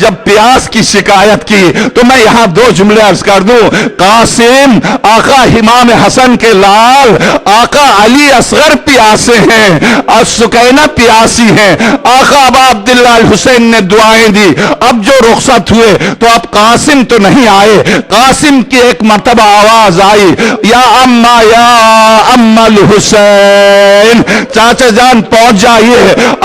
جب پیاس کی شکایت کی تو میں یہاں دو جملے عرض کر دوں. قاسم آقا امام حسن کے لال آقا علی اصغر پیاسے ہیں اور سکینہ پیاسی ہیں. آقا ابا عبداللہ الحسین نے دعائیں دی. اب جو رخصت ہوئے تو اب قاسم تو نہیں آئے. قاسم کی ایک مرتبہ آواز آئی, یا اما الحسین, چاچا جان پہنچ جائیے.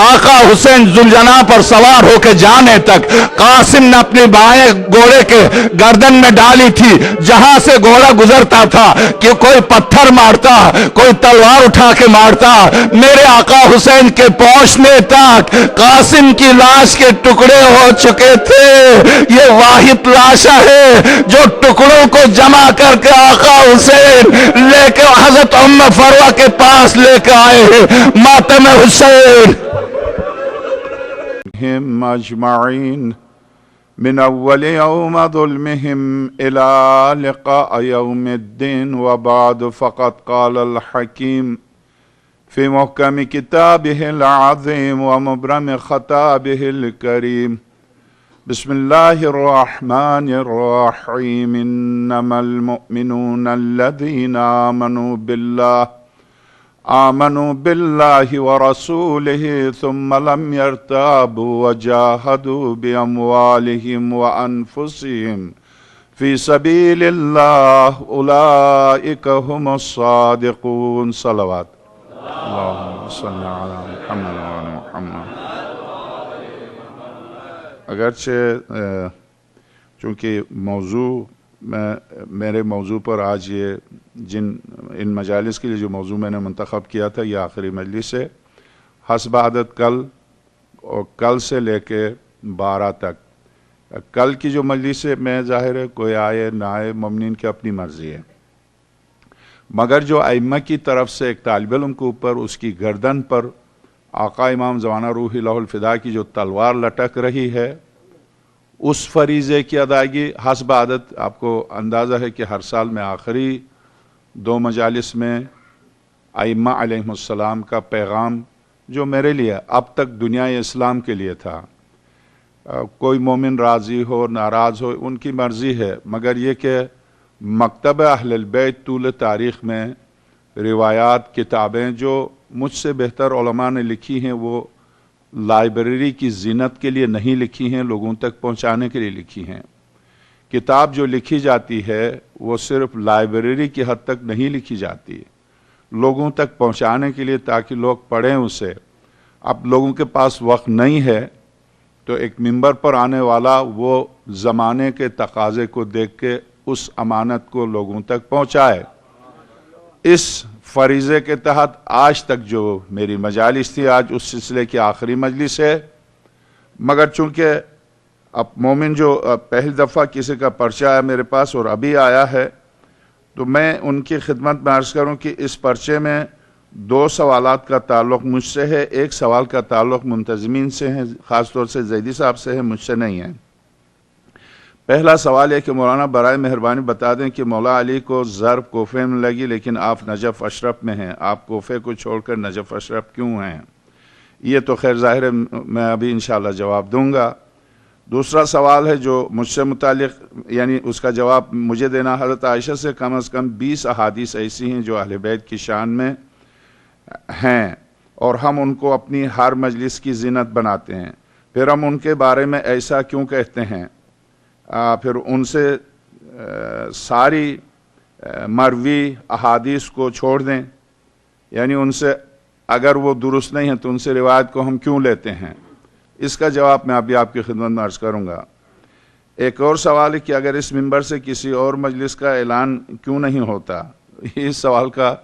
آقا حسین ذوالجناح پر سوار ہو کے جانے تک قاسم نے اپنی بائیں گھوڑے کے گردن میں ڈالی تھی. جہاں سے گھوڑا گزرتا تھا کہ کوئی پتھر مارتا, کوئی تلوار اٹھا کے مارتا, میرے آقا حسین کے پہنچنے تک قاسم کی لاش کے ٹکڑے ہو چکے تھے. یہ واحد لاش ہے جو ٹکڑوں کو جمع کر کے آقا حسین لے کے حضرت ام فروہ کے پاس لے کے آئے ہیں. ماتم حسین ہم اجمعین من اول یوم ظلمهم الى لقاء یوم الدین. وبعد فقد قال الحکیم فی محکم کتابه العظیم ومبرم خطابه الکریم. بسم اللہ الرحمن الرحیم. انما المؤمنون الذین آمنوا باللہ ورسولہ ثم لم يرتابوا وجاہدوا باموالہم وانفسہم فی سبیل اللہ اولئک ہم الصادقون. صلوات اللہم صلی علی محمد وعلی محمد. اگرچہ چونکہ میرے موضوع پر آج یہ ان مجالس کے لیے جو موضوع میں نے منتخب کیا تھا یہ آخری مجلس ہے. حسب عادت کل سے لے کے 12 تک. کل کی جو مجلس ہے میں ظاہر ہے کوئی آئے نہ آئے مومنین کی اپنی مرضی ہے, مگر جو ائمہ کی طرف سے ایک طالب علم کے اوپر اس کی گردن پر آقا امام زمانہ روحی لہ الفدا کی جو تلوار لٹک رہی ہے اس فریضے کی ادائیگی حسب عادت, آپ کو اندازہ ہے کہ ہر سال میں آخری 2 مجالس میں ائمہ علیہم السلام کا پیغام جو میرے لیے اب تک دنیا اسلام کے لیے تھا, کوئی مومن راضی ہو ناراض ہو ان کی مرضی ہے, مگر یہ کہ مکتب اہل البیت طول تاریخ میں روایات کتابیں جو مجھ سے بہتر علماء نے لکھی ہیں وہ لائبریری کی زینت کے لیے نہیں لکھی ہیں, لوگوں تک پہنچانے کے لیے لکھی ہیں. کتاب جو لکھی جاتی ہے وہ صرف لائبریری کی حد تک نہیں لکھی جاتی, لوگوں تک پہنچانے کے لیے تاکہ لوگ پڑھیں اسے. اب لوگوں کے پاس وقت نہیں ہے تو ایک منبر پر آنے والا وہ زمانے کے تقاضے کو دیکھ کے اس امانت کو لوگوں تک پہنچائے. اس فریضے کے تحت آج تک جو میری مجالس تھی, آج اس سلسلے کی آخری مجلس ہے, مگر چونکہ اب مومن جو پہلی دفعہ کسی کا پرچہ آیا میرے پاس اور ابھی آیا ہے تو میں ان کی خدمت میں عرض کروں کہ اس پرچے میں 2 سوالات کا تعلق مجھ سے ہے, ایک سوال کا تعلق منتظمین سے ہے, خاص طور سے زیدی صاحب سے ہے, مجھ سے نہیں ہے. پہلا سوال ہے کہ مولانا برائے مہربانی بتا دیں کہ مولا علی کو ضرب کوفے میں لگی لیکن آپ نجف اشرف میں ہیں, آپ کوفے کو چھوڑ کر نجف اشرف کیوں ہیں؟ یہ تو خیر ظاہر ہے میں ابھی انشاءاللہ جواب دوں گا. دوسرا سوال ہے جو مجھ سے متعلق, یعنی اس کا جواب مجھے دینا, حضرت عائشہ سے کم از کم 20 احادیث ایسی ہیں جو اہل بیت کی شان میں ہیں اور ہم ان کو اپنی ہر مجلس کی زینت بناتے ہیں, پھر ہم ان کے بارے میں ایسا کیوں کہتے ہیں؟ پھر ان سے ساری مروی احادیث کو چھوڑ دیں, یعنی ان سے اگر وہ درست نہیں ہیں تو ان سے روایت کو ہم کیوں لیتے ہیں؟ اس کا جواب میں ابھی آپ کی خدمت میں عرض کروں گا. ایک اور سوال ہے کہ اگر اس منبر سے کسی اور مجلس کا اعلان کیوں نہیں ہوتا؟ اس سوال کا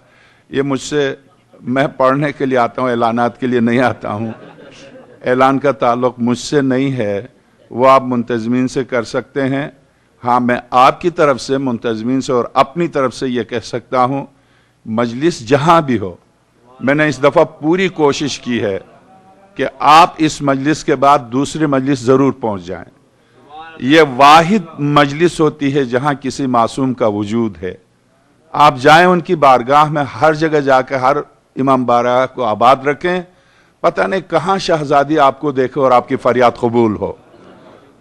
یہ مجھ سے, میں پڑھنے کے لیے آتا ہوں, اعلانات کے لیے نہیں آتا ہوں. اعلان کا تعلق مجھ سے نہیں ہے, وہ آپ منتظمین سے کر سکتے ہیں. ہاں میں آپ کی طرف سے منتظمین سے اور اپنی طرف سے یہ کہہ سکتا ہوں مجلس جہاں بھی ہو, میں نے اس دفعہ پوری کوشش کی ہے کہ آپ اس مجلس کے بعد دوسری مجلس ضرور پہنچ جائیں. یہ واحد مجلس ہوتی ہے جہاں کسی معصوم کا وجود ہے. آپ جائیں ان کی بارگاہ میں, ہر جگہ جا کے ہر امام بارگاہ کو آباد رکھیں, پتہ نہیں کہاں شہزادی آپ کو دیکھے اور آپ کی فریاد قبول ہو.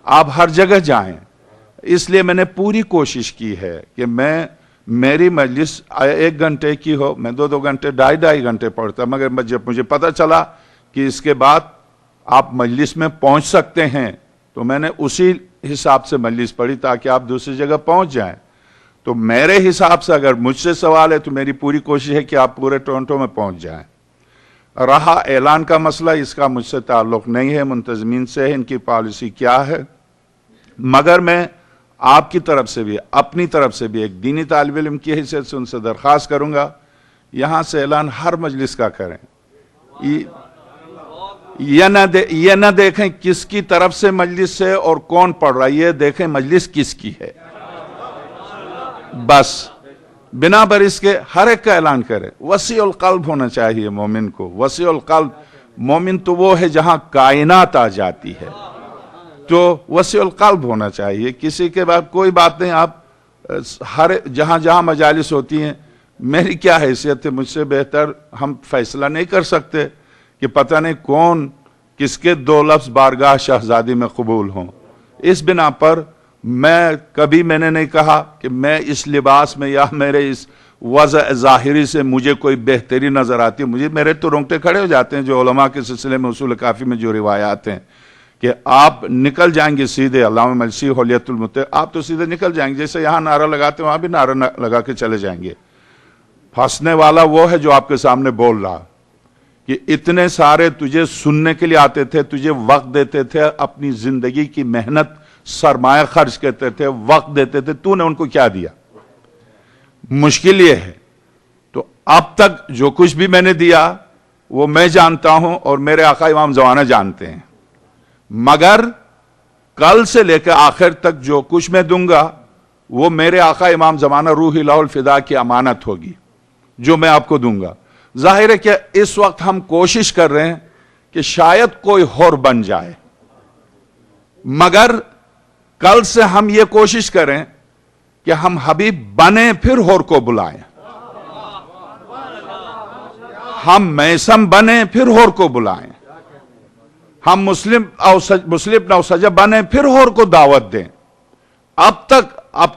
آپ ہر جگہ جائیں. اس لیے میں نے پوری کوشش کی ہے کہ میری مجلس 1 گھنٹے کی ہو، میں 2 گھنٹے 2.5 گھنٹے پڑھتا، مگر جب مجھے پتہ چلا کہ اس کے بعد آپ مجلس میں پہنچ سکتے ہیں تو میں نے اسی حساب سے مجلس پڑھی تاکہ آپ دوسری جگہ پہنچ جائیں. تو میرے حساب سے اگر مجھ سے سوال ہے تو میری پوری کوشش ہے کہ آپ پورے ٹورنٹو میں پہنچ جائیں. رہا اعلان کا مسئلہ، اس کا مجھ سے تعلق نہیں ہے، منتظمین سے ہے ان کی پالیسی کیا ہے. مگر میں آپ کی طرف سے بھی، اپنی طرف سے بھی ایک دینی طالب علم کی حیثیت سے ان سے درخواست کروں گا، یہاں سے اعلان ہر مجلس کا کریں. یہ نہ دیکھیں کس کی طرف سے مجلس سے اور کون پڑھ رہا ہے، یہ دیکھیں مجلس کس کی ہے. بس بنا بر اس کے ہر ایک کا اعلان کرے. وسیع القلب ہونا چاہیے مومن کو. وسیع القلب مومن تو وہ ہے جہاں کائنات آ جاتی ہے، تو وسیع القلب ہونا چاہیے. کسی کے بعد کوئی بات نہیں، آپ جہاں جہاں مجالس ہوتی ہیں، میری کیا حیثیت ہے، مجھ سے بہتر ہم فیصلہ نہیں کر سکتے کہ پتہ نہیں کون کس کے 2 لفظ بارگاہ شہزادی میں قبول ہوں. اس بنا پر میں نے نہیں کہا کہ میں اس لباس میں یا میرے اس وضع ظاہری سے مجھے کوئی بہتری نظر آتی ہے. میرے تو رونگٹے کھڑے ہو جاتے ہیں جو علماء کے سلسلے میں اصول کافی میں جو روایات ہیں کہ آپ نکل جائیں گے سیدھے علامہ مجلسی حلیت المتق، آپ تو سیدھے نکل جائیں گے. جیسے یہاں نعرہ لگاتے ہیں وہاں بھی نعرہ لگا کے چلے جائیں گے. پھنسنے والا وہ ہے جو آپ کے سامنے بول رہا کہ اتنے سارے تجھے سننے کے لیے آتے تھے، تجھے وقت دیتے تھے، اپنی زندگی کی محنت سرمایہ خرچ کرتے تھے، وقت دیتے تھے، تو نے ان کو کیا دیا؟ مشکل یہ ہے. تو اب تک جو کچھ بھی میں نے دیا وہ میں جانتا ہوں اور میرے آقا امام زمانہ جانتے ہیں. مگر کل سے لے کے آخر تک جو کچھ میں دوں گا وہ میرے آقا امام زمانہ روح الہ الفدا کی امانت ہوگی جو میں آپ کو دوں گا. ظاہر ہے کہ اس وقت ہم کوشش کر رہے ہیں کہ شاید کوئی اور بن جائے، مگر کل سے ہم یہ کوشش کریں کہ ہم حبیب بنیں پھر اور کو بلائیں، ہم میسم بنیں پھر اور کو بلائیں، ہم مسلم او سجب بنیں پھر اور کو دعوت دیں. اب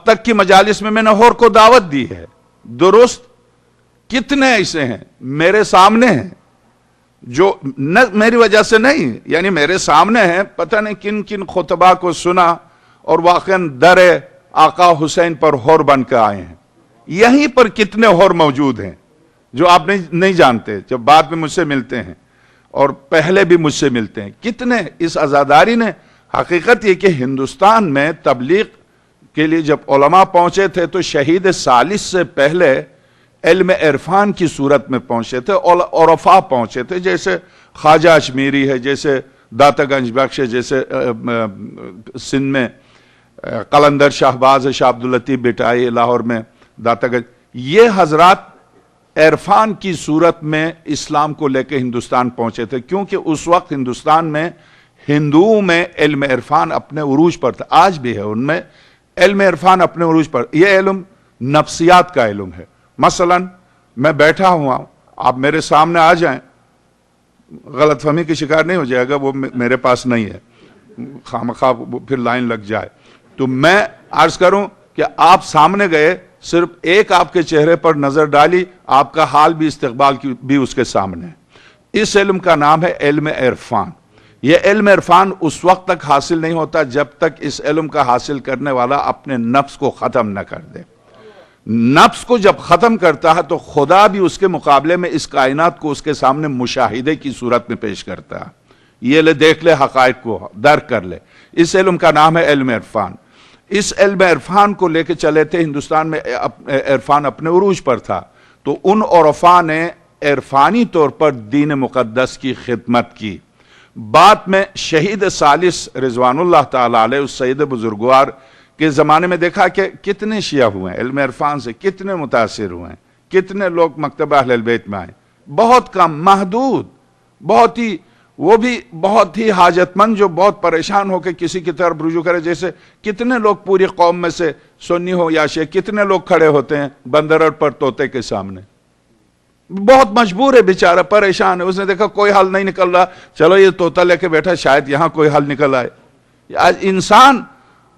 تک کی مجالس میں نے اور کو دعوت دی ہے. درست کتنے ایسے ہیں میرے سامنے ہیں جو میری وجہ سے نہیں، یعنی میرے سامنے ہیں، پتہ نہیں کن کن خطبہ کو سنا اور واقعاً در آقا حسین پر ہور بن کے آئے ہیں. یہیں پر کتنے ہور موجود ہیں جو آپ نہیں جانتے، جب بعد میں مجھ سے ملتے ہیں اور پہلے بھی مجھ سے ملتے ہیں. کتنے اس عزاداری نے، حقیقت یہ کہ ہندوستان میں تبلیغ کے لیے جب علماء پہنچے تھے تو شہید ثالث سے پہلے علم عرفان کی صورت میں پہنچے تھے، عرفاء پہنچے تھے، جیسے خواجہ اجمیری ہے، جیسے داتا گنج بخش ہے، جیسے سندھ میں قلندر شہباز ہے، شاہ عبداللطیف بٹائی لاہور میں داتا گنج. یہ حضرات عرفان کی صورت میں اسلام کو لے کے ہندوستان پہنچے تھے، کیونکہ اس وقت ہندوستان میں ہندوؤں میں علم عرفان اپنے عروج پر تھا. آج بھی ہے ان میں علم عرفان اپنے عروج پر. یہ علم نفسیات کا علم ہے. مثلا میں بیٹھا ہوا، آپ میرے سامنے آ جائیں، غلط فہمی کی شکار نہیں ہو جائے گا، وہ میرے پاس نہیں ہے، خامخواہ پھر لائن لگ جائے. تو میں عرض کروں کہ آپ سامنے گئے، صرف ایک آپ کے چہرے پر نظر ڈالی، آپ کا حال بھی استقبال کی بھی اس کے سامنے ہے. اس علم کا نام ہے علم عرفان. یہ علم عرفان اس وقت تک حاصل نہیں ہوتا جب تک اس علم کا حاصل کرنے والا اپنے نفس کو ختم نہ کر دے. نفس کو جب ختم کرتا ہے تو خدا بھی اس کے مقابلے میں اس کائنات کو اس کے سامنے مشاہدے کی صورت میں پیش کرتا ہے. یہ لے، دیکھ لے، حقائق کو درک کر لے. اس علم کا نام ہے علم عرفان. اس علم عرفان کو لے کے چلے تھے. ہندوستان میں عرفان اپنے عروج پر تھا، تو ان عرفاء نے عرفانی طور پر دین مقدس کی خدمت کی. بعد میں شہید ثالث رضوان اللہ تعالی علیہ، اس سید بزرگوار کے زمانے میں دیکھا کہ کتنے شیعہ ہوئے ہیں، علم عرفان سے کتنے متاثر ہوئے ہیں، کتنے لوگ مکتب اہل البیت میں آئے. بہت کم، محدود، بہت ہی، وہ بھی بہت ہی حاجت مند جو بہت پریشان ہو کے کسی کی طرف رجوع کرے. جیسے کتنے لوگ پوری قوم میں سے، سنی ہو یا شیعہ، کتنے لوگ کھڑے ہوتے ہیں بندرڑ پر طوطے کے سامنے. بہت مجبور ہے بیچارہ، پریشان ہے. اس نے دیکھا کوئی حل نہیں نکل رہا، چلو یہ طوطا لے کے بیٹھا، شاید یہاں کوئی حل نکل آئے. انسان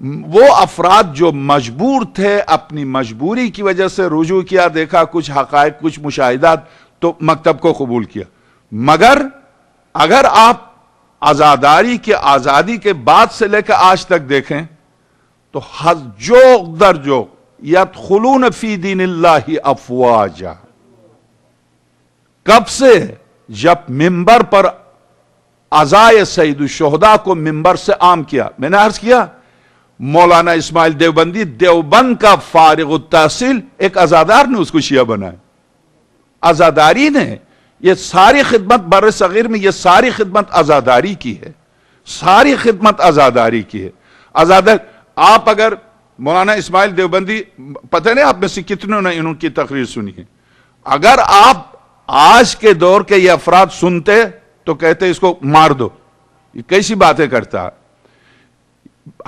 وہ افراد جو مجبور تھے، اپنی مجبوری کی وجہ سے رجوع کیا، دیکھا کچھ حقائق، کچھ مشاہدات، تو مکتب کو قبول کیا. مگر اگر آپ عزاداری کے آزادی کے بعد سے لے کر آج تک دیکھیں تو جوق در جوق یدخلون فی دین اللہ افواجا. کب سے؟ جب ممبر پر عزائے سید الشہداء کو ممبر سے عام کیا. میں نے عرض کیا مولانا اسماعیل دیوبندی دیوبند کا فارغ التحصیل ایک عزادار نے اس کو شیعہ بنایا. عزاداری نے یہ ساری خدمت بر صغیر میں، یہ ساری خدمت عزاداری کی ہے، ساری خدمت عزاداری کی ہے. آپ اگر مولانا اسماعیل دیوبندی، پتہ نہیں آپ میں سے کتنوں نے انہوں کی تقریر سنی ہے، اگر آپ آج کے دور کے یہ افراد سنتے تو کہتے اس کو مار دو، یہ کیسی باتیں کرتا.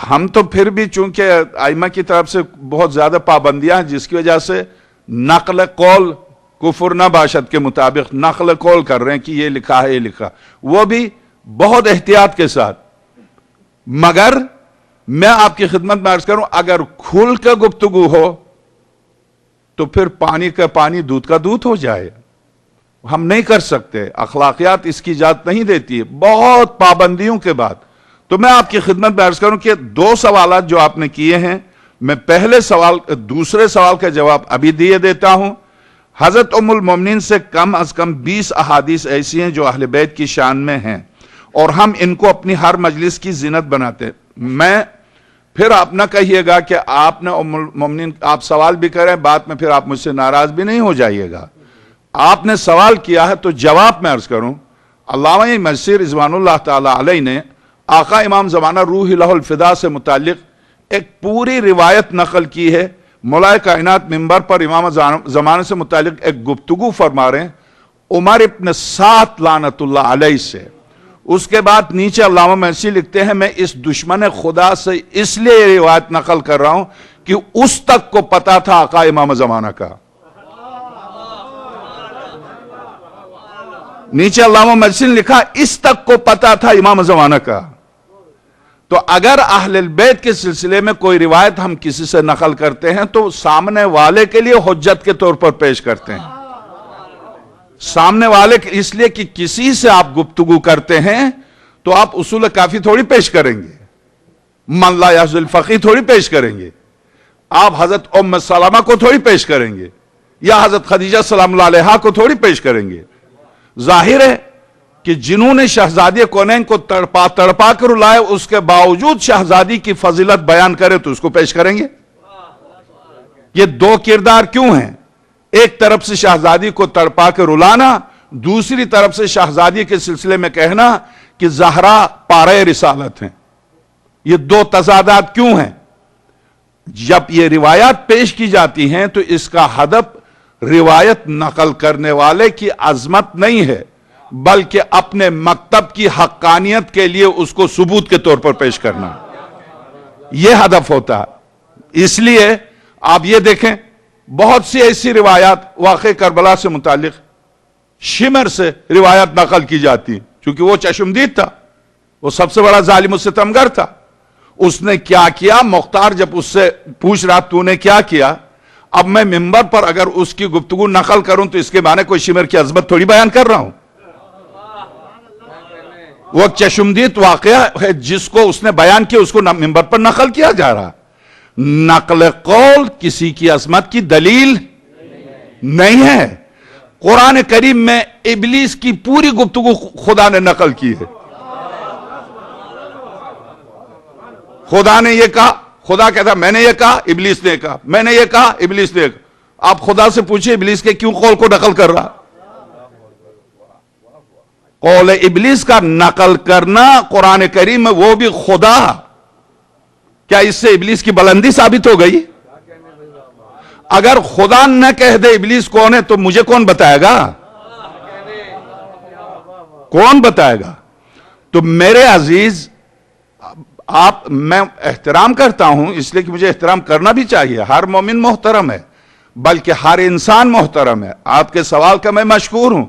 ہم تو پھر بھی چونکہ ائمہ کی طرف سے بہت زیادہ پابندیاں ہیں، جس کی وجہ سے نقل قول کفر نہ باشد کے مطابق نقل قول کر رہے ہیں کہ یہ لکھا ہے، یہ لکھا، وہ بھی بہت احتیاط کے ساتھ. مگر میں آپ کی خدمت میں عرض کروں، اگر کھل کے گفتگو ہو تو پھر پانی کا پانی، دودھ کا دودھ ہو جائے. ہم نہیں کر سکتے، اخلاقیات اس کی اجازت نہیں دیتی ہے، بہت پابندیوں کے بعد. تو میں آپ کی خدمت میں عرض کروں کہ 2 سوالات جو آپ نے کیے ہیں، میں پہلے سوال، دوسرے سوال کا جواب ابھی دیے دیتا ہوں. حضرت ام المومنین سے کم از کم 20 احادیث ایسی ہیں جو اہل بیت کی شان میں ہیں، اور ہم ان کو اپنی ہر مجلس کی زینت بناتے ہیں. میں پھر آپ نہ کہیے گا کہ آپ نے ام المومنین، آپ سوال بھی کریں، بعد میں پھر آپ مجھ سے ناراض بھی نہیں ہو جائیے گا. آپ نے سوال کیا ہے تو جواب میں عرض کروں. علامہ مرسی رضوان اللہ تعالی علیہ نے آقا امام زمانہ روح لہ الفدا سے متعلق ایک پوری روایت نقل کی ہے. مولا کائنات ممبر پر امام زمانہ سے متعلق ایک گفتگو فرما رہے ہیں عمر ابن سعد لعنت اللہ علیہ سے. اس کے بعد نیچے علامہ مرسی لکھتے ہیں، میں اس دشمن خدا سے اس لیے یہ روایت نقل کر رہا ہوں کہ اس تک کو پتا تھا آقا امام زمانہ کا. نیچے علامہ مرسی نے لکھا اس تک کو پتا تھا امام زمانہ کا. تو اگر اہل البیت کے سلسلے میں کوئی روایت ہم کسی سے نقل کرتے ہیں تو سامنے والے کے لیے حجت کے طور پر پیش کرتے ہیں. سامنے والے اس لیے کہ کسی سے آپ گفتگو کرتے ہیں تو آپ اصول کافی تھوڑی پیش کریں گے، من لا یحظ الفقیہ تھوڑی پیش کریں گے، آپ حضرت ام سلمہ کو تھوڑی پیش کریں گے، یا حضرت خدیجہ سلام اللہ علیہا کو تھوڑی پیش کریں گے. ظاہر ہے کہ جنہوں نے شہزادی کونین کو تڑپا کر رلائے، اس کے باوجود شہزادی کی فضیلت بیان کرے تو اس کو پیش کریں گے. یہ 2 کردار کیوں ہیں؟ ایک طرف سے شہزادی کو تڑپا کے رلانا، دوسری طرف سے شہزادی کے سلسلے میں کہنا کہ زہرا پارے رسالت ہیں. یہ 2 تضادات کیوں ہیں؟ جب یہ روایات پیش کی جاتی ہیں تو اس کا ہدف روایت نقل کرنے والے کی عظمت نہیں ہے، بلکہ اپنے مکتب کی حقانیت کے لیے اس کو ثبوت کے طور پر پیش کرنا، یہ ہدف ہوتا ہے. اس لیے آپ یہ دیکھیں بہت سی ایسی روایات واقع کربلا سے متعلق شمر سے روایت نقل کی جاتی ہیں، چونکہ وہ چشمدید تھا، وہ سب سے بڑا ظالم و ستمگر تھا. اس نے کیا کیا؟ مختار جب اس سے پوچھ رہا تو نے کیا کیا، اب میں ممبر پر اگر اس کی گفتگو نقل کروں تو اس کے معنی کوئی شمر کی عظمت تھوڑی بیان کر رہا ہوں. وہ چشمدید واقعہ ہے جس کو اس نے بیان کیا، اس کو ممبر پر نقل کیا جا رہا. نقل قول کسی کی عظمت کی دلیل نہیں ہے. قرآن کریم میں ابلیس کی پوری گفتگو خدا نے نقل کی ہے. خدا نے یہ کہا، خدا کہتا میں نے یہ کہا، ابلیس نے کہا، میں نے یہ کہا، ابلیس نے کہا. آپ خدا سے پوچھیں ابلیس کے کیوں قول کو نقل کر رہا؟ قول ابلیس کا نقل کرنا قرآن کریم میں، وہ بھی خدا. کیا اس سے ابلیس کی بلندی ثابت ہو گئی؟ اگر خدا نہ کہہ دے ابلیس کون ہے تو مجھے کون بتائے گا؟ کون بتائے گا؟ تو میرے عزیز، میں احترام کرتا ہوں اس لیے کہ مجھے احترام کرنا بھی چاہیے. ہر مومن محترم ہے، بلکہ ہر انسان محترم ہے. آپ کے سوال کا میں مشکور ہوں.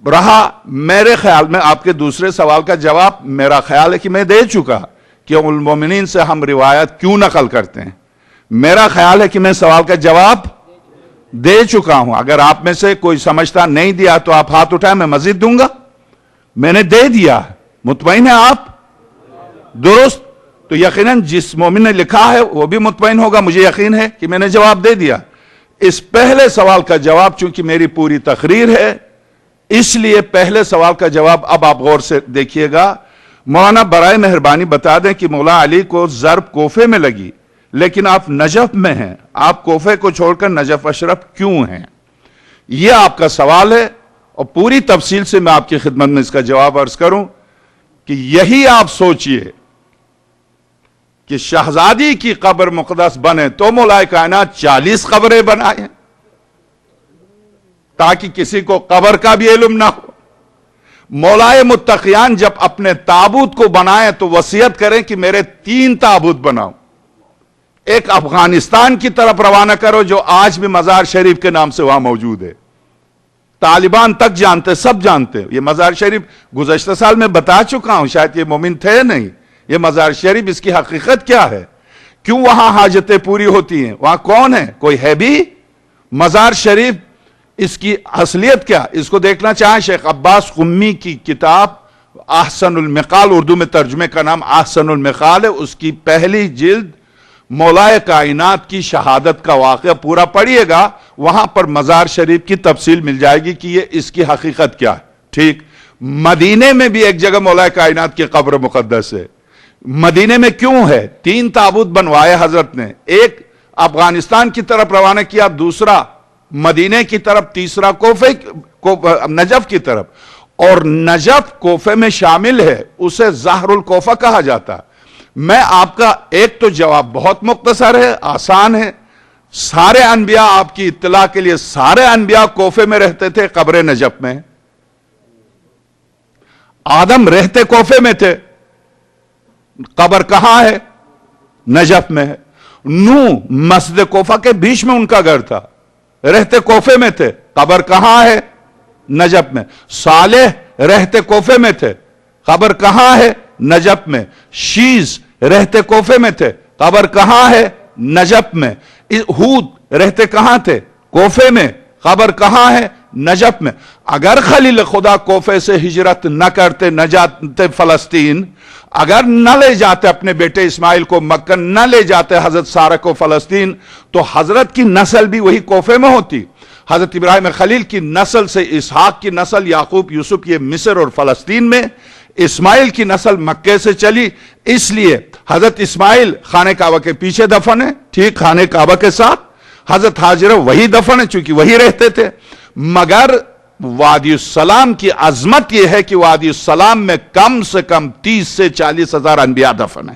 رہا میرے خیال میں آپ کے دوسرے سوال کا جواب، میرا خیال ہے کہ میں دے چکا کہ ام المومنین سے ہم روایت کیوں نقل کرتے ہیں؟ میرا خیال ہے کہ میں سوال کا جواب دے چکا ہوں. اگر آپ میں سے کوئی سمجھتا نہیں دیا تو آپ ہاتھ اٹھائیں، میں مزید دوں گا. میں نے دے دیا. مطمئن ہیں آپ؟ درست. تو یقیناً جس مومن نے لکھا ہے وہ بھی مطمئن ہوگا. مجھے یقین ہے کہ میں نے جواب دے دیا. اس پہلے سوال کا جواب چونکہ میری پوری تقریر ہے، اس لیے پہلے سوال کا جواب اب آپ غور سے دیکھیے گا. مولانا برائے مہربانی بتا دیں کہ مولا علی کو ضرب کوفے میں لگی لیکن آپ نجف میں ہیں، آپ کوفے کو چھوڑ کر نجف اشرف کیوں ہیں؟ یہ آپ کا سوال ہے اور پوری تفصیل سے میں آپ کی خدمت میں اس کا جواب عرض کروں کہ یہی آپ سوچئے کہ شہزادی کی قبر مقدس بنے تو مولا کائنات 40 قبریں بنائیں تاکہ کسی کو قبر کا بھی علم نہ ہو. مولائے متقیان جب اپنے تابوت کو بنائیں تو وصیت کریں کہ میرے 3 تابوت بناؤ. ایک افغانستان کی طرف روانہ کرو جو آج بھی مزار شریف کے نام سے وہاں موجود ہے. طالبان تک جانتے، سب جانتے. یہ مزار شریف گزشتہ سال میں بتا چکا ہوں، شاید یہ مومن تھے نہیں. یہ مزار شریف اس کی حقیقت کیا ہے؟ کیوں وہاں حاجتیں پوری ہوتی ہیں؟ وہاں کون ہے؟ کوئی ہے بھی؟ مزار شریف اس کی اصلیت کیا؟ اس کو دیکھنا چاہیں شیخ عباس قمی کی کتاب احسن المقال، اردو میں ترجمے کا نام احسن المقال ہے. اس کی پہلی جلد مولائے کائنات کی شہادت کا واقعہ پورا پڑھیے گا، وہاں پر مزار شریف کی تفصیل مل جائے گی کہ یہ اس کی حقیقت کیا ہے. ٹھیک. مدینے میں بھی ایک جگہ مولائے کائنات کی قبر مقدس ہے. مدینے میں کیوں ہے؟ 3 تابوت بنوائے حضرت نے. ایک افغانستان کی طرف روانہ کیا، دوسرا مدینے کی طرف، تیسرا نجف کی طرف. اور نجف کوفے میں شامل ہے، اسے زہر الکوفہ کہا جاتا ہے. میں آپ کا ایک تو جواب بہت مختصر ہے، آسان ہے. سارے انبیاء، آپ کی اطلاع کے لیے، سارے انبیاء کوفے میں رہتے تھے، قبر نجف میں. آدم رہتے کوفے میں تھے، قبر کہاں ہے؟ نجف میں ہے. نوح مسجد کوفہ کے بیچ میں ان کا گھر تھا، رہتے کوفے میں تھے، قبر کہاں ہے؟ نجف میں. صالح رہتے کوفے میں تھے، قبر کہاں ہے؟ نجف میں. شیز رہتے کوفے میں تھے، قبر کہاں ہے؟ نجف میں. ہود رہتے کہاں تھے؟ کوفے میں، قبر کہاں ہے؟ نجف میں. اگر خلیل خدا کوفے سے ہجرت نہ کرتے، نہ جاتے فلسطین، اگر نہ لے جاتے اپنے بیٹے اسماعیل کو مکہ، نہ لے جاتے حضرت سارہ کو فلسطین، تو حضرت کی نسل بھی وہی کوفے میں ہوتی. حضرت ابراہیم خلیل کی نسل سے اسحاق کی نسل، یعقوب، یوسف، یہ مصر اور فلسطین میں. اسماعیل کی نسل مکے سے چلی، اس لیے حضرت اسماعیل خانہ کعبہ کے پیچھے دفن ہے، ٹھیک، خانہ کعبہ کے ساتھ. حضرت حاجرہ وہی دفن ہے چونکہ وہی رہتے تھے. مگر وادی السلام کی عظمت یہ ہے کہ وادی السلام میں کم سے کم 30 سے 40 ہزار انبیاء دفن ہیں.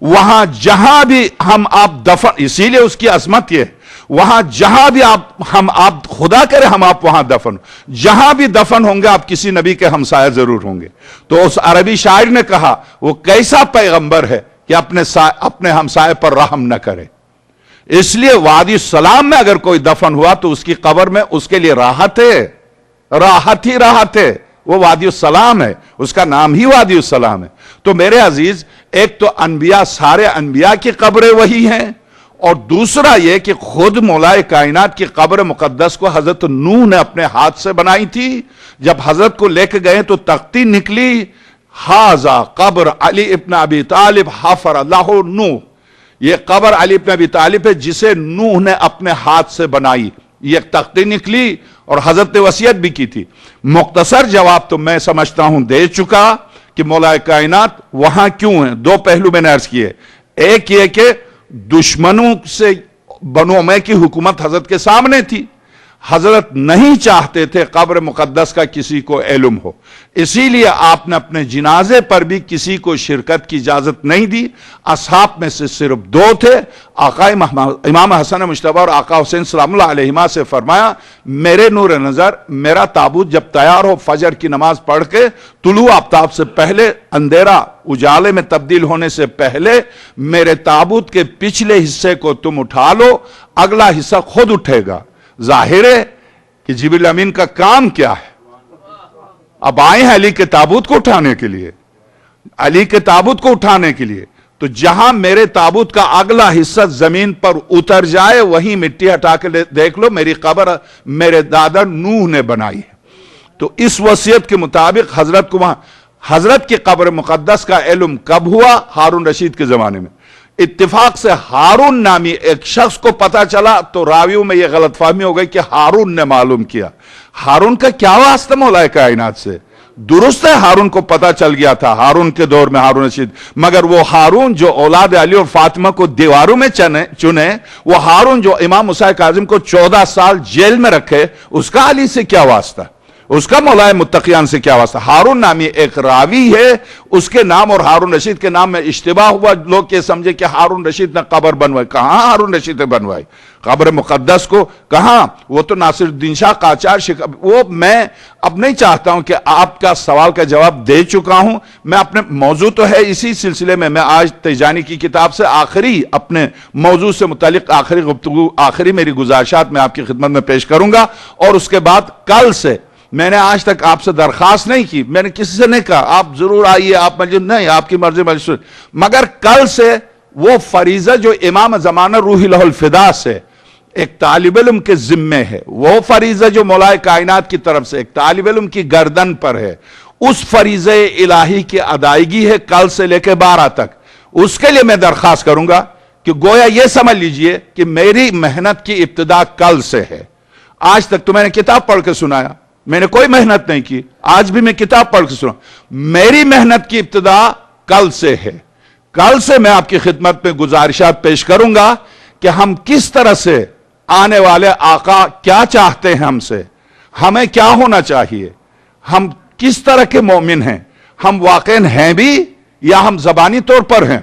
وہاں جہاں بھی ہم آپ دفن، اسی لیے اس کی عظمت یہ ہے، وہاں جہاں بھی آپ خدا کرے ہم آپ وہاں دفن، جہاں بھی دفن ہوں گے آپ کسی نبی کے ہمسایہ ضرور ہوں گے. تو اس عربی شاعر نے کہا وہ کیسا پیغمبر ہے کہ اپنے ہمسایہ پر رحم نہ کرے. اس لیے وادی السلام میں اگر کوئی دفن ہوا تو اس کی قبر میں اس کے لیے راحت ہے، راحت ہی راحت ہے. وہ وادی السلام ہے، اس کا نام ہی وادی السلام ہے. تو میرے عزیز، ایک تو انبیاء، سارے انبیاء کی قبریں وہی ہیں، اور دوسرا یہ کہ خود مولائے کائنات کی قبر مقدس کو حضرت نوح نے اپنے ہاتھ سے بنائی تھی. جب حضرت کو لے کے گئے تو تختی نکلی، ہاذا قبر علی ابن ابی طالب حفر اللہ نوح. یہ قبر علی ابن ابی طالب ہے جسے نوح نے اپنے ہاتھ سے بنائی. یہ ایک تختی نکلی اور حضرت نے وصیت بھی کی تھی. مختصر جواب تو میں سمجھتا ہوں دے چکا کہ مولائے کائنات وہاں کیوں ہیں. 2 پہلو میں نے عرض کیے. ایک یہ کہ دشمنوں سے بنو امیہ کی حکومت حضرت کے سامنے تھی، حضرت نہیں چاہتے تھے قبر مقدس کا کسی کو علم ہو، اسی لیے آپ نے اپنے جنازے پر بھی کسی کو شرکت کی اجازت نہیں دی. اصحاب میں سے صرف 2 تھے. آقا امام حسن مجتبی اور آقا حسین سلام اللہ علیہما سے فرمایا میرے نور نظر، میرا تابوت جب تیار ہو فجر کی نماز پڑھ کے طلوع آفتاب سے پہلے، اندھیرا اجالے میں تبدیل ہونے سے پہلے میرے تابوت کے پچھلے حصے کو تم اٹھا لو، اگلا حصہ خود اٹھے گا. ظاہر ہے کہ جبریل امین کا کام کیا ہے؟ اب آئے ہیں علی کے تابوت کو اٹھانے کے لیے. علی کے تابوت کو اٹھانے کے لیے، تو جہاں میرے تابوت کا اگلا حصہ زمین پر اتر جائے وہیں مٹی ہٹا کے دیکھ لو میری قبر میرے دادا نوح نے بنائی ہے۔ تو اس وصیت کے مطابق حضرت کو وہاں، حضرت کی قبر مقدس کا علم کب ہوا؟ ہارون رشید کے زمانے میں۔ اتفاق سے ہارون نامی ایک شخص کو پتا چلا، تو راویوں میں یہ غلط فہمی ہو گئی کہ ہارون نے معلوم کیا۔ ہارون کا کیا واسطہ مولا کائنات سے؟ درست ہے ہارون کو پتا چل گیا تھا، ہارون کے دور میں ہارون رشید، مگر وہ ہارون جو اولاد علی اور فاطمہ کو دیواروں میں چنے، وہ ہارون جو امام حسین کاظم کو 14 سال جیل میں رکھے، اس کا علی سے کیا واسطہ؟ اس کا مولا متقیان سے کیا واسطہ؟ ہارون نامی ایک راوی ہے، اس کے نام اور ہارون رشید کے نام میں اشتباہ ہوا، لوگ یہ سمجھے کہ ہارون رشید نے قبر بنوائی۔ کہاں ہارون رشید نے بنوائی قبر مقدس کو؟ کہاں؟ وہ تو ناصر الدین شاہ قاجار وہ میں اب نہیں چاہتا ہوں کہ آپ کا سوال کا جواب دے چکا ہوں، میں اپنے موضوع تو ہے اسی سلسلے میں آج تیجانی کی کتاب سے آخری اپنے موضوع سے متعلق آخری گفتگو، آخری میری گزارشات میں آپ کی خدمت میں پیش کروں گا، اور اس کے بعد کل سے میں نے آج تک آپ سے درخواست نہیں کی، میں نے کسی سے نہیں کہا آپ ضرور آئیے، آپ مجھے نہیں، آپ کی مرضی مجلس، مگر کل سے وہ فریضہ جو امام زمانہ روح الہ الفدا سے ایک طالب علم کے ذمے ہے، وہ فریضہ جو مولا کائنات کی طرف سے ایک طالب علم کی گردن پر ہے، اس فریضہ الہی کی ادائیگی ہے کل سے لے کے 12 تک۔ اس کے لیے میں درخواست کروں گا کہ گویا یہ سمجھ لیجئے کہ میری محنت کی ابتدا کل سے ہے۔ آج تک تو میں نے کتاب پڑھ کے سنایا، میں نے کوئی محنت نہیں کی، آج بھی میں کتاب پڑھ کے سنا، میری محنت کی ابتدا کل سے ہے۔ کل سے میں آپ کی خدمت میں گزارشات پیش کروں گا کہ ہم کس طرح سے آنے والے آقا کیا چاہتے ہیں ہم سے، ہمیں کیا ہونا چاہیے، ہم کس طرح کے مومن ہیں، ہم واقعاً ہیں بھی یا ہم زبانی طور پر ہیں۔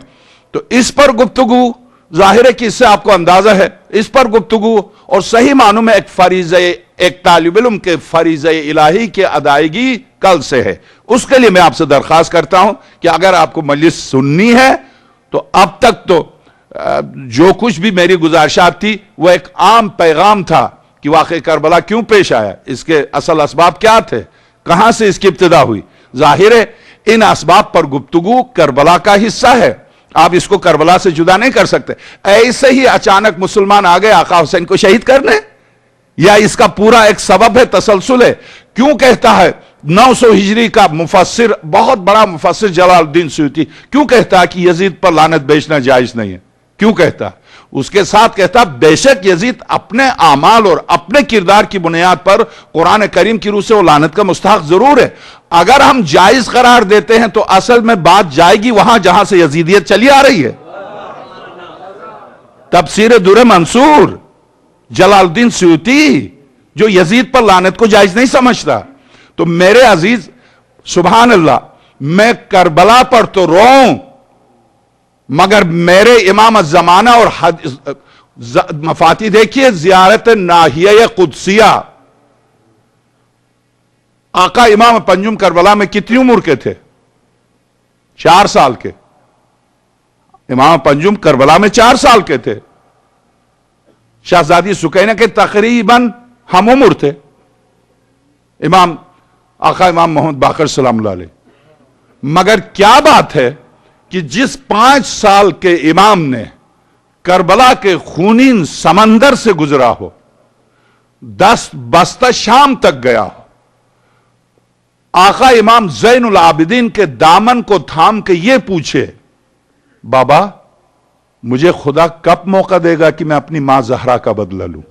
تو اس پر گفتگو، ظاہر ہے کہ اس سے آپ کو اندازہ ہے، اس پر گفتگو اور صحیح معنوں میں ایک فریضہ، ایک طالب علم کے فریضہ الہی کی ادائیگی کل سے ہے۔ اس کے لیے میں آپ سے درخواست کرتا ہوں کہ اگر آپ کو مجلس سننی ہے تو اب تک تو جو کچھ بھی میری گزارشات تھی وہ ایک عام پیغام تھا کہ واقع کربلا کیوں پیش آیا، اس کے اصل اسباب کیا تھے، کہاں سے اس کی ابتدا ہوئی۔ ظاہر ہے ان اسباب پر گفتگو کربلا کا حصہ ہے، آپ اس کو کربلا سے جدا نہیں کر سکتے۔ ایسے ہی اچانک مسلمان آگئے آقا حسین کو شہید کرنے، یا اس کا پورا ایک سبب ہے، تسلسل ہے؟ کیوں کہتا ہے 900 ہجری کا مفسر، بہت بڑا مفسر جلال الدین سیوطی کیوں کہتا ہے کہ یزید پر لعنت بیچنا جائز نہیں ہے؟ کیوں کہتا؟ اس کے ساتھ کہتا بے شک یزید اپنے اعمال اور اپنے کردار کی بنیاد پر قرآن کریم کی روح سے وہ لعنت کا مستحق ضرور ہے۔ اگر ہم جائز قرار دیتے ہیں تو اصل میں بات جائے گی وہاں جہاں سے یزیدیت چلی آ رہی ہے۔ تفسیر در منصور جلال الدین سیوطی جو یزید پر لعنت کو جائز نہیں سمجھتا۔ تو میرے عزیز سبحان اللہ، میں کربلا پر تو روؤں، مگر میرے امام الزمانہ اور مفاتی دیکھیے، زیارت ناحیہ قدسیہ، آقا امام پنجم کربلا میں کتنی عمر کے تھے؟ 4 سال کے۔ امام پنجم کربلا میں 4 سال کے تھے۔ شہزادی سکینہ کے تقریباً ہم عمر تھے، آقا امام محمد باقر سلام اللہ علیہ۔ مگر کیا بات ہے کہ جس 5 سال کے امام نے کربلا کے خونین سمندر سے گزرا ہو، 10 بستہ شام تک گیا ہو، آقا امام زین العابدین کے دامن کو تھام کے یہ پوچھے بابا مجھے خدا کب موقع دے گا کہ میں اپنی ماں زہرا کا بدلہ لوں؟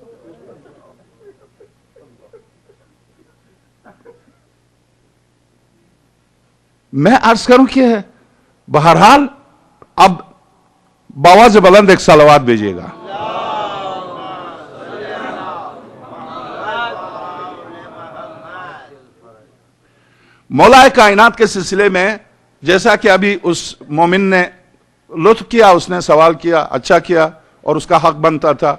میں عرض کروں کہ بہرحال اب بآواز بلند ایک صلوات بھیجیے گا۔ مولا کائنات کے سلسلے میں جیسا کہ ابھی اس مومن نے لطف کیا، اس نے سوال کیا، اچھا کیا اور اس کا حق بنتا تھا،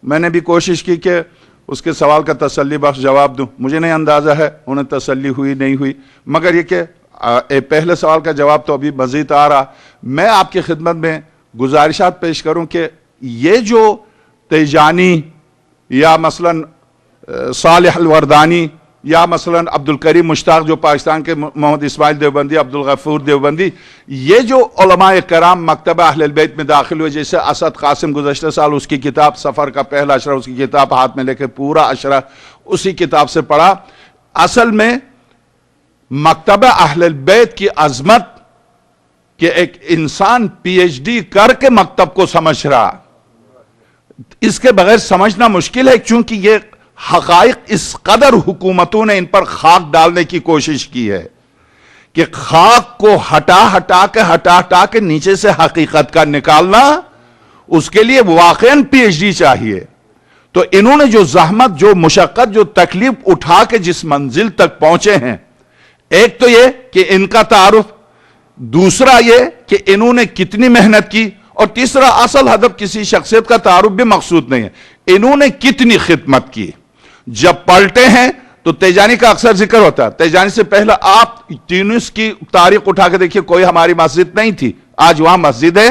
میں نے بھی کوشش کی کہ اس کے سوال کا تسلی بخش جواب دوں۔ مجھے نہیں اندازہ ہے انہیں تسلی ہوئی نہیں ہوئی، مگر یہ کہ پہلے سوال کا جواب تو ابھی مزید آ رہا۔ میں آپ کی خدمت میں گزارشات پیش کروں کہ یہ جو تیجانی یا مثلا صالح الوردانی یا مثلا عبد الکریم مشتاق جو پاکستان کے، محمد اسماعیل دیوبندی، عبد الغفور دیوبندی، یہ جو علماء کرام مکتبہ اہل البیت میں داخل ہوئے، جیسے اسد قاسم گزشتہ سال اس کی کتاب سفر کا پہلا اشرہ، اس کی کتاب ہاتھ میں لے کے پورا اشرہ اسی کتاب سے پڑھا. اصل میں مکتبہ اہل البیت کی عظمت کہ ایک انسان پی ایچ ڈی کر کے مکتب کو سمجھ رہا، اس کے بغیر سمجھنا مشکل ہے، چونکہ یہ حقائق اس قدر حکومتوں نے ان پر خاک ڈالنے کی کوشش کی ہے کہ خاک کو ہٹا کے نیچے سے حقیقت کا نکالنا، اس کے لیے واقعاً پی ایچ ڈی چاہیے. تو انہوں نے جو زحمت، جو مشقت، جو تکلیف اٹھا کے جس منزل تک پہنچے ہیں، ایک تو یہ کہ ان کا تعارف، دوسرا یہ کہ انہوں نے کتنی محنت کی، اور تیسرا اصل ہدف کسی شخصیت کا تعارف بھی مقصود نہیں ہے، انہوں نے کتنی خدمت کی. جب پلٹے ہیں تو تیجانی کا اکثر ذکر ہوتا ہے. تیجانی سے پہلے آپ تیونس کی تاریخ اٹھا کے دیکھیے، کوئی ہماری مسجد نہیں تھی، آج وہاں مسجد ہے.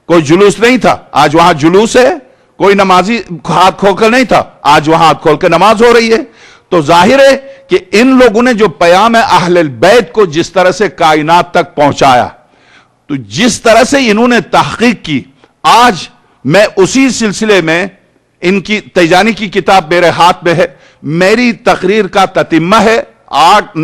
کوئی جلوس نہیں تھا، آج وہاں جلوس ہے. کوئی نمازی ہاتھ کھول کر نہیں تھا، آج وہاں ہاتھ کھول کے نماز ہو رہی ہے. تو ظاہر ہے کہ ان لوگوں نے جو پیام اہل البیت کو جس طرح سے کائنات تک پہنچایا، تو جس طرح سے انہوں نے تحقیق کی، آج میں اسی سلسلے میں ان کی تیجانی کی کتاب میرے ہاتھ میں ہے، میری تقریر کا تتمہ ہے.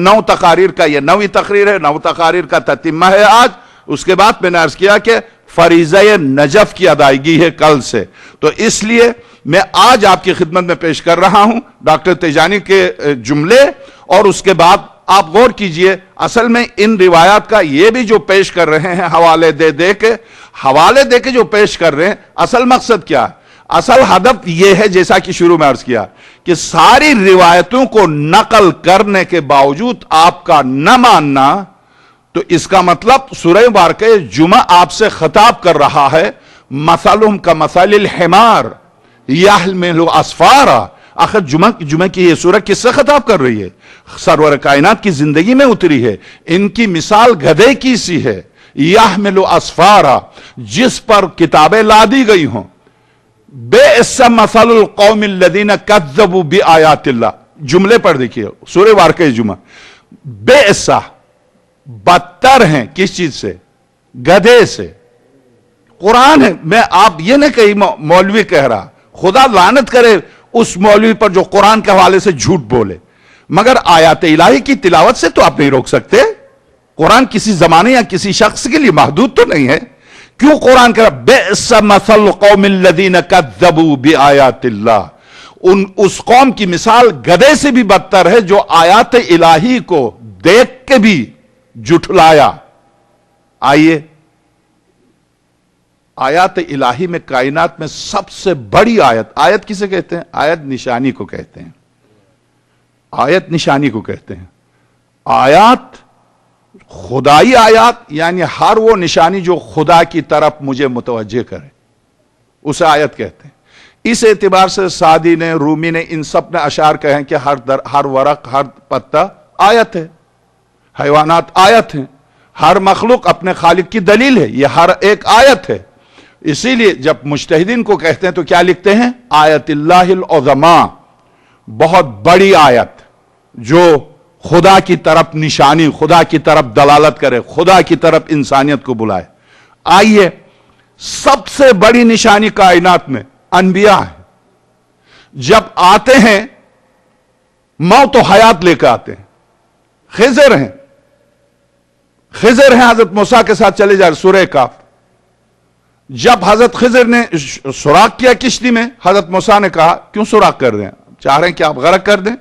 9 تقاریر کا یہ 9ویں تقریر ہے، 9 تقاریر کا تتمہ ہے آج. اس کے بعد میں نے عرض کیا کہ فریضہ نجف کی ادائیگی ہے کل سے، تو اس لیے میں آج آپ کی خدمت میں پیش کر رہا ہوں ڈاکٹر تیجانی کے جملے. اور اس کے بعد آپ غور کیجئے، اصل میں ان روایات کا یہ بھی جو پیش کر رہے ہیں حوالے دے کے جو پیش کر رہے ہیں، اصل مقصد کیا ہے؟ اصل ہدف یہ ہے، جیسا کہ شروع میں عرض کیا، کہ ساری روایتوں کو نقل کرنے کے باوجود آپ کا نہ ماننا، تو اس کا مطلب سورہ مبارکہ جمعہ آپ سے خطاب کر رہا ہے، مثلہم کمثل الحمار یحمل اسفارا. آخر جمعہ کی یہ سورہ کس سے خطاب کر رہی ہے؟ سرور کائنات کی زندگی میں اتری ہے. ان کی مثال گدھے کی سی ہے، یحمل اسفارا، جس پر کتابیں لادی گئی ہوں. بئس مثل القوم الذین کذبوا بآیات اللہ. جملے پڑھ دیکھیے سورہ واقعہ جمعہ. بئس، بدتر ہیں کس چیز سے؟ گدھے سے. قرآن ہے، میں آپ یہ نہ کہیں مولوی کہہ رہا، خدا لعنت کرے اس مولوی پر جو قرآن کے حوالے سے جھوٹ بولے، مگر آیات الہی کی تلاوت سے تو آپ نہیں روک سکتے. قرآن کسی زمانے یا کسی شخص کے لیے محدود تو نہیں ہے. کیوں قرآن کہہ رہا بئس مثل قوم الذین کذبوا بآیات اللہ؟ اس قوم کی مثال گدھے سے بھی بدتر ہے جو آیات الہی کو دیکھ کے بھی جھٹلایا. آئیے، آیات الہی میں کائنات میں سب سے بڑی آیت کسے کہتے ہیں؟ آیت نشانی کو کہتے ہیں. آیت نشانی کو کہتے ہیں. آیات خدائی آیات، یعنی ہر وہ نشانی جو خدا کی طرف مجھے متوجہ کرے، اسے آیت کہتے ہیں. اس اعتبار سے سعدی نے، رومی نے، ان سب نے اشعار کہے ہیں کہ ہر ورق، ہر پتا آیت ہے. حیوانات آیت ہیں. ہر مخلوق اپنے خالق کی دلیل ہے. یہ ہر ایک آیت ہے. اسی لیے جب مجتہدین کو کہتے ہیں تو کیا لکھتے ہیں؟ آیت اللہ العظما، بہت بڑی آیت جو خدا کی طرف نشانی، خدا کی طرف دلالت کرے، خدا کی طرف انسانیت کو بلائے. آئیے، سب سے بڑی نشانی کائنات میں انبیاء ہیں. جب آتے ہیں موت و حیات لے کے آتے ہیں. خضر ہیں حضرت موسیٰ کے ساتھ چلے جا رہے. سورہ کاف. جب حضرت خضر نے سوراخ کیا کشتی میں، حضرت موسیٰ نے کہا کیوں سوراخ کر رہے ہیں؟ چاہ رہے ہیں کہ آپ غرق کر دیں؟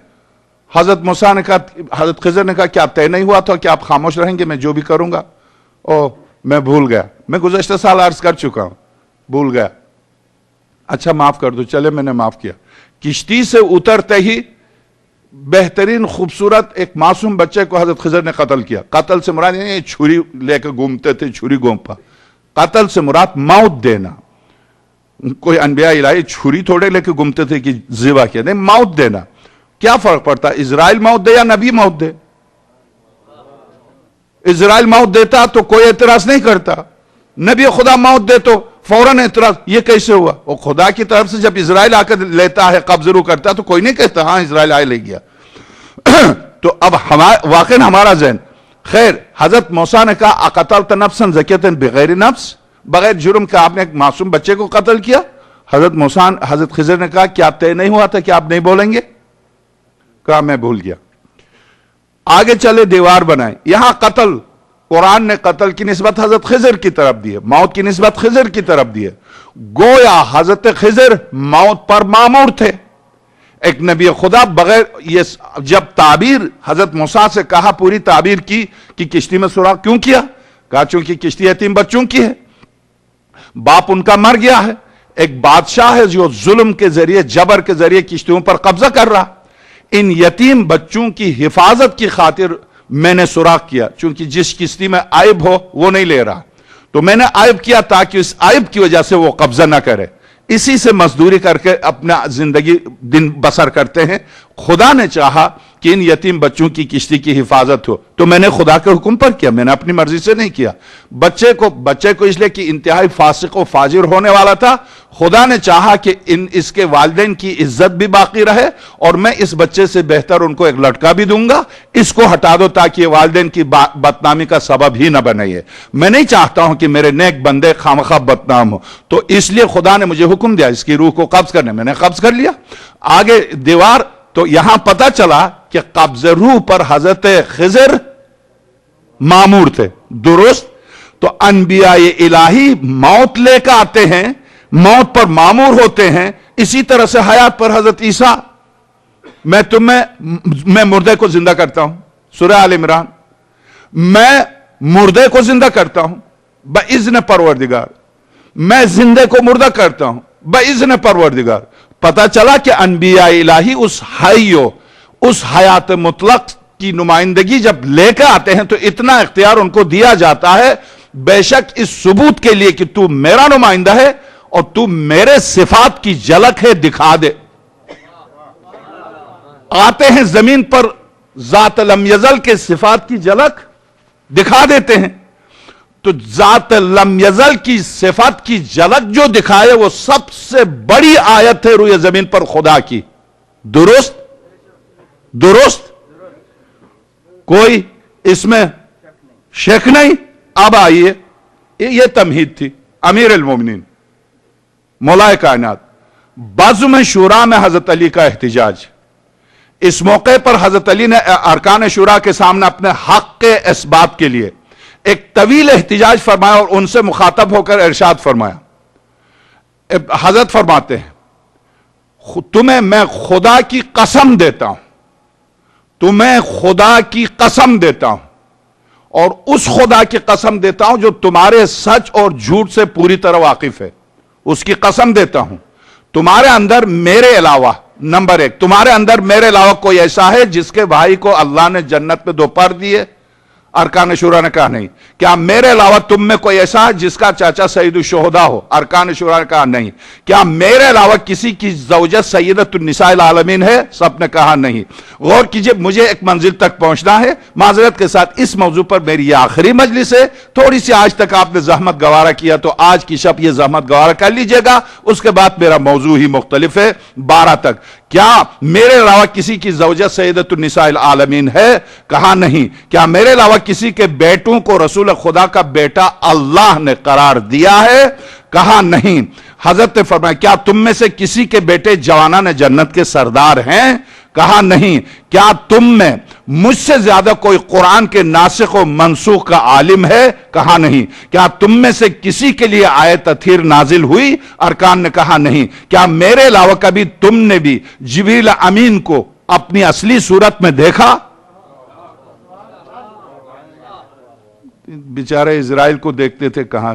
حضرت موسیٰ نے کہا، حضرت خضر نے کہا کہ آپ طے نہیں ہوا تھا کہ آپ خاموش رہیں گے، میں جو بھی کروں گا. میں بھول گیا، میں گزشتہ سال عرض کر چکا ہوں، بھول گیا. اچھا معاف کر دو. چلے، میں نے معاف کیا. کشتی سے اترتے ہی بہترین خوبصورت ایک معصوم بچے کو حضرت خضر نے قتل کیا. قتل سے مراد یہ چھری لے کے گھومتے تھے، چھری گھومپا. قتل سے مراد موت دینا. کوئی انبیاء الہی چھری تھوڑے لے کے گھومتے تھے کہ ذبح کیا، نہیں، موت دینا. کیا فرق پڑتا اسرائیل موت دے یا نبی موت دے؟ اسرائیل موت دیتا تو کوئی اعتراض نہیں کرتا. نبی خدا موت دے تو فوراً اعتراض. یہ کیسے ہوا؟ وہ خدا کی طرف سے جب اسرائیل آ کر لیتا ہے، قبض رو کرتا ہے، تو کوئی نہیں کہتا ہاں اسرائیل آئے لے گیا. تو اب واقعی ہمارا ذہن، خیر حضرت موسیٰ نے کہا اقتلت نفسا زکیۃ بغیر نفس، بغیر جرم کا آپ نے ایک معصوم بچے کو قتل کیا؟ حضرت خضر نے کہا کیا طے نہیں ہوا تھا کہ آپ نہیں بولیں گے؟ کہا میں بھول گیا۔ آگے چلے دیوار بنائیں، یہاں قتل، قرآن نے قتل کی نسبت حضرت خضر کی طرف دی ہے، موت کی نسبت خضر کی طرف دی ہے، گویا حضرت خضر موت پر مامور تھے، ایک نبی خدا بغیر یہ جب تعبیر حضرت موسیٰ سے کہا پوری تعبیر کی کہ کشتی میں سوراخ کیوں کیا؟ کہا چونکہ کشتی یتیم بچوں کی ہے، باپ ان کا مر گیا ہے، ایک بادشاہ ہے جو ظلم کے ذریعے جبر کے ذریعے کشتیوں پر قبضہ کر رہا، ان یتیم بچوں کی حفاظت کی خاطر میں نے سوراخ کیا، چونکہ جس کشتی میں عائب ہو وہ نہیں لے رہا، تو میں نے عائب کیا تاکہ اس عائب کی وجہ سے وہ قبضہ نہ کرے، اسی سے مزدوری کر کے اپنا زندگی دن بسر کرتے ہیں۔ خدا نے چاہا کہ ان یتیم بچوں کی کشتی کی حفاظت ہو تو میں نے خدا کے حکم پر کیا، میں نے اپنی مرضی سے نہیں کیا۔ بچے کو اس لیے کہ انتہائی فاسق و فاجر ہونے والا تھا، خدا نے چاہا کہ اس کے والدین کی عزت بھی باقی رہے، اور میں اس بچے سے بہتر ان کو ایک لڑکا بھی دوں گا، اس کو ہٹا دو تاکہ یہ والدین کی بدنامی کا سبب ہی نہ بنے۔ میں نہیں چاہتا ہوں کہ میرے نیک بندے خامخواہ بدنام ہو، تو اس لیے خدا نے مجھے حکم دیا اس کی روح کو قبض کرنے، میں نے قبض کر لیا۔ آگے دیوار، تو یہاں پتہ چلا کہ قبض روح پر حضرت خضر مامور تھے، درست؟ تو انبیاء الہی موت لے کر آتے ہیں، موت پر مامور ہوتے ہیں، اسی طرح سے حیات پر حضرت عیسیٰ، میں مردے کو زندہ کرتا ہوں، سورہ آل عمران، میں مردے کو زندہ کرتا ہوں باذن پروردگار، میں زندے کو مردہ کرتا ہوں باذن پروردگار۔ پتہ چلا کہ انبیاء الہی اس حیات مطلق کی نمائندگی جب لے کر آتے ہیں تو اتنا اختیار ان کو دیا جاتا ہے، بے شک اس ثبوت کے لیے کہ تو میرا نمائندہ ہے اور تو میرے صفات کی جھلک ہے، دکھا دے۔ آتے ہیں زمین پر، ذات لم یزل کے صفات کی جھلک دکھا دیتے ہیں، تو ذات لم یزل کی صفات کی جھلک جو دکھائے وہ سب سے بڑی آیت ہے روئے زمین پر خدا کی، درست؟ کوئی اس میں شک نہیں۔ اب آئیے، یہ تمہید تھی امیر المومنین مولا کائنات، بزم شورا میں حضرت علی کا احتجاج۔ اس موقع پر حضرت علی نے ارکان شورا کے سامنے اپنے حق کے اثبات کے لیے ایک طویل احتجاج فرمایا اور ان سے مخاطب ہو کر ارشاد فرمایا۔ حضرت فرماتے ہیں تمہیں میں خدا کی قسم دیتا ہوں، تمہیں خدا کی قسم دیتا ہوں، اور اس خدا کی قسم دیتا ہوں جو تمہارے سچ اور جھوٹ سے پوری طرح واقف ہے، اس کی قسم دیتا ہوں تمہارے اندر میرے علاوہ، نمبر ایک، تمہارے اندر میرے علاوہ کوئی ایسا ہے جس کے بھائی کو اللہ نے جنت میں 2 پر دیے؟ ارکان شورا نے کہا نہیں۔ کیا میرے علاوہ تم میں کوئی ایسا ہے جس کا چاچا سید الشہداء ہو؟ ارکان شورا نے کہا نہیں۔ کیا میرے علاوہ کسی کی زوجہ سیدۃ النساء العالمین ہے؟ سب نے کہا نہیں۔ غور کیجئے، مجھے ایک منزل تک پہنچنا ہے، معذرت کے ساتھ اس موضوع پر میری یہ آخری مجلس ہے، تھوڑی سی آج تک آپ نے زحمت گوارا کیا تو آج کی شب یہ زحمت گوارا کر لیجئے گا، اس کے بعد میرا موضوع ہی مختلف ہے 12 تک۔ کیا میرے علاوہ کسی کی زوجہ سیدۃ النساء العالمین ہے؟ کہا نہیں۔ کیا میرے علاوہ کسی کے بیٹوں کو رسول خدا کا بیٹا اللہ نے قرار دیا ہے؟ کہا نہیں۔ حضرت نے فرمایا کیا تم میں سے کسی کے بیٹے جوانان جنت کے سردار ہیں؟ کہا نہیں۔ کیا تم میں مجھ سے زیادہ کوئی قرآن کے ناسخ و منسوخ کا عالم ہے؟ کہا نہیں۔ کیا تم میں سے کسی کے لیے آیت تطہیر نازل ہوئی؟ ارکان نے کہا نہیں۔ کیا میرے علاوہ کبھی تم نے بھی جبریل امین کو اپنی اصلی صورت میں دیکھا؟ بیچارے اسرائیل کو دیکھتے تھے، کہاں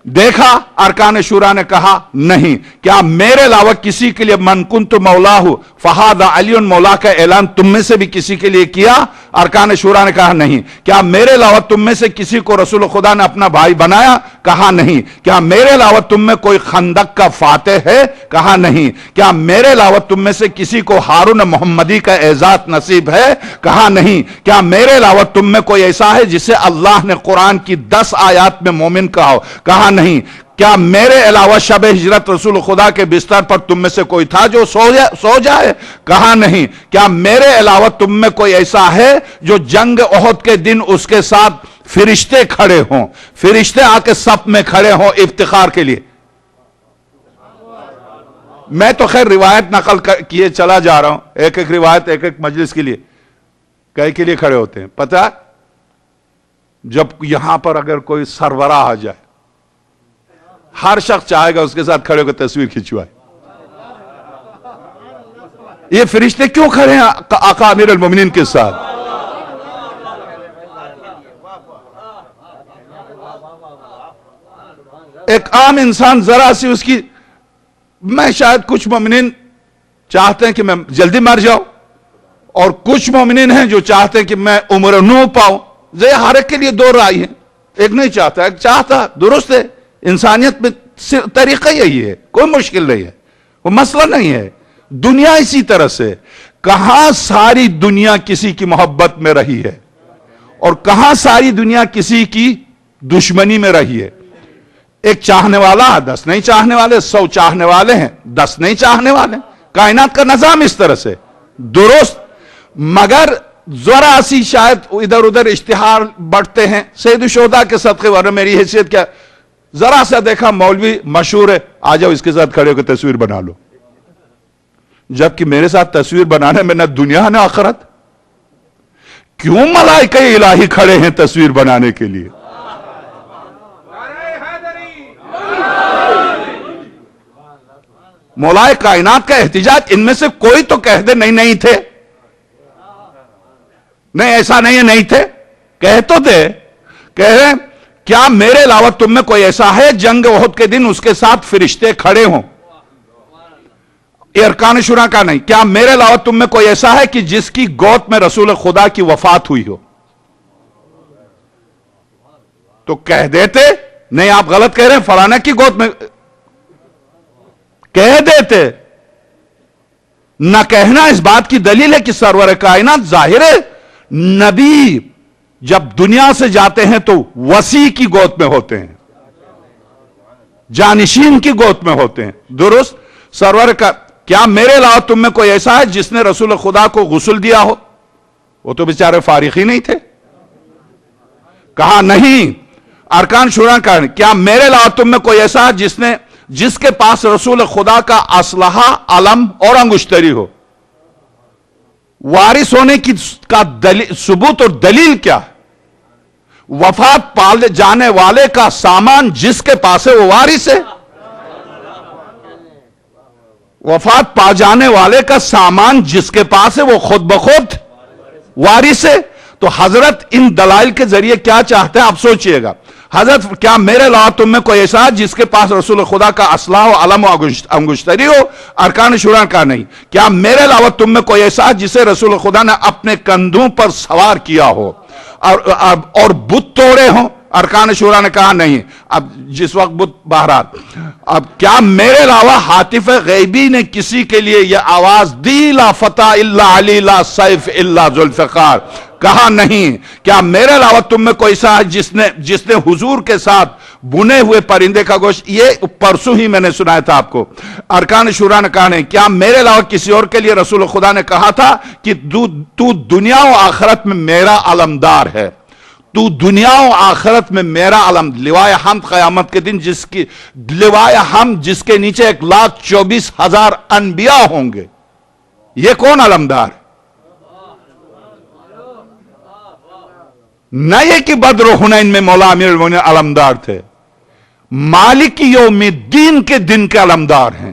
دیکھا؟ ارکان شورا نے کہا نہیں۔ کیا میرے علاوہ کسی کے لیے من کنت مولا ہوں فہذا علی مولا کا اعلان تم میں سے بھی کسی کے لیے کیا؟ ارکان شورا نے کہا نہیں۔ کیا میرے علاوہ تم میں سے کسی کو رسول خدا نے اپنا بھائی بنایا؟ کہا نہیں۔ کیا میرے علاوہ تم میں کوئی خندق کا فاتح ہے؟ کہا نہیں۔ کیا میرے علاوہ تم میں سے کسی کو ہارون محمدی کا اعزاز نصیب ہے؟ کہا نہیں۔ کیا میرے علاوہ تم میں کوئی ایسا ہے جسے اللہ نے قرآن کی 10 آیات میں مومن کہا ہو؟ کہا نہیں۔ کیا میرے علاوہ شب ہجرت رسول خدا کے بستر پر تم میں سے کوئی تھا جو سو جائے؟ کہا نہیں۔ کیا میرے علاوہ تم میں کوئی ایسا ہے جو جنگ احد کے دن اس کے ساتھ فرشتے کھڑے ہوں، فرشتے آ کے صف میں کھڑے ہوں افتخار کے لیے؟ میں تو خیر روایت نقل کیے چلا جا رہا ہوں، ایک ایک روایت ایک ایک مجلس کے لیے کئی کے لیے کھڑے ہوتے ہیں۔ پتہ جب یہاں پر اگر کوئی سربراہ آ جائے، ہر شخص چاہے گا اس کے ساتھ کھڑے ہو کر تصویر کھنچوائے۔ یہ فرشتے کیوں کھڑے ہیں آقا امیر المومنین کے ساتھ؟ ایک عام انسان ذرا سی اس کی، میں شاید کچھ مومنین چاہتے ہیں کہ میں جلدی مر جاؤں، اور کچھ مومنین ہیں جو چاہتے ہیں کہ میں عمر نو پاؤں۔ ہر ایک کے لیے دو رائے ہیں، ایک نہیں چاہتا، ایک چاہتا، درست ہے۔ انسانیت میں طریقہ یہی ہے، کوئی مشکل نہیں ہے، وہ مسئلہ نہیں ہے۔ دنیا اسی طرح سے، کہاں ساری دنیا کسی کی محبت میں رہی ہے اور کہاں ساری دنیا کسی کی دشمنی میں رہی ہے۔ ایک چاہنے والا 10 نہیں چاہنے والے، 100 چاہنے والے ہیں 10 نہیں چاہنے والے۔ کائنات کا نظام اس طرح سے درست، مگر ذرا سی شاید ادھر ادھر اشتہار بڑھتے ہیں۔ سید الشہداء کے صدقے، ورنہ میری حیثیت کیا، ذرا سا دیکھا مولوی مشہور ہے، آ جاؤ اس کے ساتھ کھڑے ہو کے تصویر بنا لو، جبکہ میرے ساتھ تصویر بنانے میں نہ دنیا نہ آخرت۔ کیوں ملائکہ الہی کھڑے ہیں تصویر بنانے کے لیے؟ مولائے کائنات کا احتجاج، ان میں سے کوئی تو کہہ دے نہیں تھے، نہیں ایسا نہیں ہے، نہیں تھے، کہہ تو دے، کہہ رہے ہیں کیا میرے علاوہ تم میں کوئی ایسا ہے جنگ احد کے دن اس کے ساتھ فرشتے کھڑے ہوں؟ یہ ارکان شورا کا نہیں۔ کیا میرے علاوہ تم میں کوئی ایسا ہے کہ جس کی گود میں رسول خدا کی وفات ہوئی ہو؟ تو کہہ دیتے نہیں آپ غلط کہہ رہے ہیں، فلانا کی گود میں، کہہ دیتے۔ نہ کہنا اس بات کی دلیل ہے کہ سرور کائنات، ظاہر ہے نبی جب دنیا سے جاتے ہیں تو وسیع کی گود میں ہوتے ہیں، جانشین کی گود میں ہوتے ہیں، درست۔ سرور کا کیا میرے علاوہ تم میں کوئی ایسا ہے جس نے رسول خدا کو غسل دیا ہو؟ وہ تو بیچارے فارغ ہی نہیں تھے۔ کہا نہیں۔ ارکان شورا کا کیا میرے علاوہ تم میں کوئی ایسا ہے جس کے پاس رسول خدا کا اسلحہ، علم اور انگشتری ہو؟ وارث ہونے کی کا ثبوت اور دلیل کیا ہے؟ وفات پال جانے والے کا سامان جس کے پاس ہے وہ وارث ہے۔ وفات پا جانے والے کا سامان جس کے پاس ہے وہ خود بخود وارث ہے۔ تو حضرت ان دلائل کے ذریعے کیا چاہتے ہیں آپ سوچئے گا۔ حضرت کیا میرے علاوہ تم میں کوئی ایسا جس کے پاس رسول خدا کا اسلحہ و علم و انگشتری ہو؟ ارکان شورا کا نہیں۔ کیا میرے علاوہ تم میں کوئی ایسا جسے رسول خدا نے اپنے کندھوں پر سوار کیا ہو اور بت توڑے ہوں؟ ارکان شورا نے کہا نہیں۔ اب جس وقت بت بہرحال، اب کیا میرے علاوہ حاطف غیبی نے کسی کے لیے یہ آواز دی لا فتح الا علی لا سیف الا ذوالفقار؟ کہا نہیں۔ کیا میرے علاوہ تم میں کوئی ایسا ہے جس نے حضور کے ساتھ بنے ہوئے پرندے کا گوشت، یہ پرسوں ہی میں نے سنایا تھا آپ کو۔ ارکان شورا نے کہا نہیں۔ کیا میرے علاوہ کسی اور کے لیے رسول خدا نے کہا تھا کہ تو دنیا و آخرت میں میرا علمدار ہے، تو دنیا و آخرت میں میرا علم، لوائے حمد قیامت کے دن جس کی لوائے حمد جس کے نیچے 1,24,000 انبیاء ہوں گے، یہ کون علمدار ہے؟ نہ یہ کہ بدر و حنین میں مولا امیر المومنین علمدار تھے، مالک یوم الدین کے دن کے علمدار ہیں۔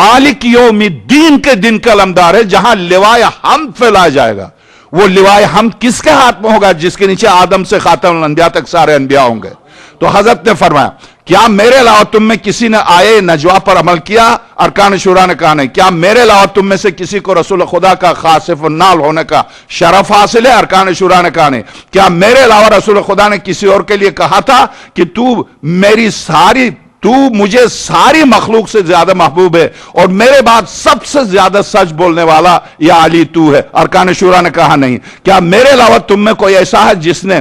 مالک یوم الدین کے دن کے علمدار ہے، جہاں لوائے حمد پھیلایا جائے گا۔ وہ لوائے حمد کس کے ہاتھ میں ہوگا؟ جس کے نیچے آدم سے خاتم الانبیاء تک سارے انبیاء ہوں گے۔ تو حضرت نے فرمایا کیا میرے علاوہ تم میں کسی نے آئے نجوا پر عمل کیا؟ ارکان شورا نے کہا نہیں۔ کیا میرے علاوہ تم میں سے کسی کو رسول خدا کا خاصف النال ہونے کا شرف حاصل ہے؟ ارکان شورا نے کہا نہیں۔ کیا میرے علاوہ رسول خدا نے کسی اور کے لیے کہا تھا کہ تو مجھے ساری مخلوق سے زیادہ محبوب ہے اور میرے بعد سب سے زیادہ سچ بولنے والا یا علی تو ہے؟ ارکان شورا نے کہا نہیں۔ کیا میرے علاوہ تم میں کوئی ایسا ہے جس نے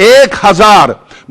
1000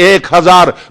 1000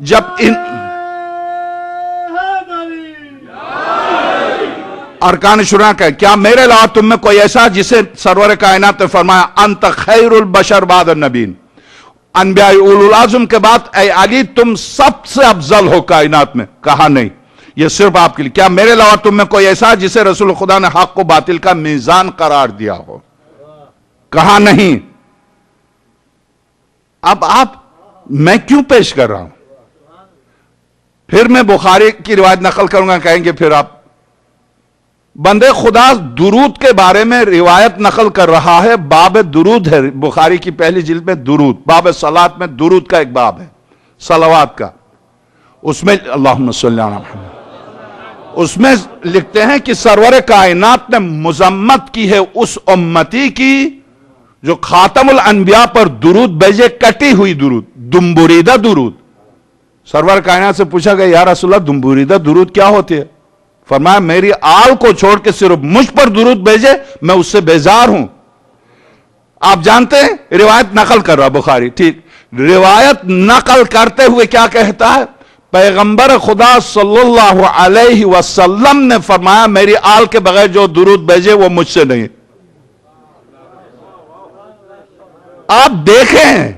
جب ان ارکان شورا کا کیا میرے علاوہ تم میں کوئی ایسا جسے سرور کائنات نے فرمایا انت خیر البشر بعد النبیین، انبیاء اولو العزم کے بعد اے علی تم سب سے افضل ہو کائنات میں؟ کہا نہیں، یہ صرف آپ کے لیے۔ کیا میرے علاوہ تم میں کوئی ایسا جسے رسول خدا نے حق و باطل کا میزان قرار دیا ہو؟ کہا نہیں۔ اب میں کیوں پیش کر رہا ہوں؟ پھر میں بخاری کی روایت نقل کروں گا، کہیں گے پھر آپ بندے خدا درود کے بارے میں روایت نقل کر رہا ہے، باب درود ہے بخاری کی پہلی جلد میں، درود باب صلات میں درود کا ایک باب ہے صلوات کا، اس میں اللہم صلی علی محمد، اس میں لکھتے ہیں کہ سرور کائنات نے مذمت کی ہے اس امتی کی جو خاتم الانبیاء پر درود بھیجے، کٹی ہوئی درود، دمبریدہ درود۔ سرور کائنات سے پوچھا گیا یا رسول اللہ دمبریدہ درود کیا ہوتی ہے؟ فرمایا میری آل کو چھوڑ کے صرف مجھ پر درود بھیجے، میں اس سے بیزار ہوں۔ آپ جانتے ہیں روایت نقل کر رہا بخاری، ٹھیک، روایت نقل کرتے ہوئے کیا کہتا ہے؟ پیغمبر خدا صلی اللہ علیہ وسلم نے فرمایا میری آل کے بغیر جو درود بھیجے وہ مجھ سے نہیں۔ آپ دیکھیں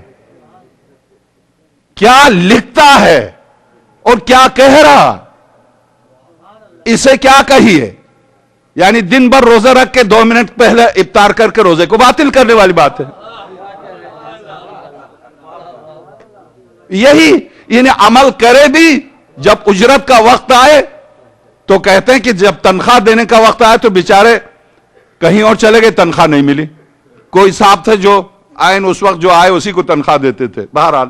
کیا لکھتا ہے اور کیا کہہ رہا، اسے کیا کہیے؟ یعنی دن بھر روزہ رکھ کے 2 منٹ پہلے افطار کر کے روزے کو باطل کرنے والی بات ہے۔ یہی یعنی عمل کرے بھی، جب اجرت کا وقت آئے تو کہتے ہیں کہ جب تنخواہ دینے کا وقت آئے تو بیچارے کہیں اور چلے گئے، تنخواہ نہیں ملی۔ کوئی صاحب تھے جو آئین اس وقت جو آئے اسی کو تنخواہ دیتے تھے۔ بہرحال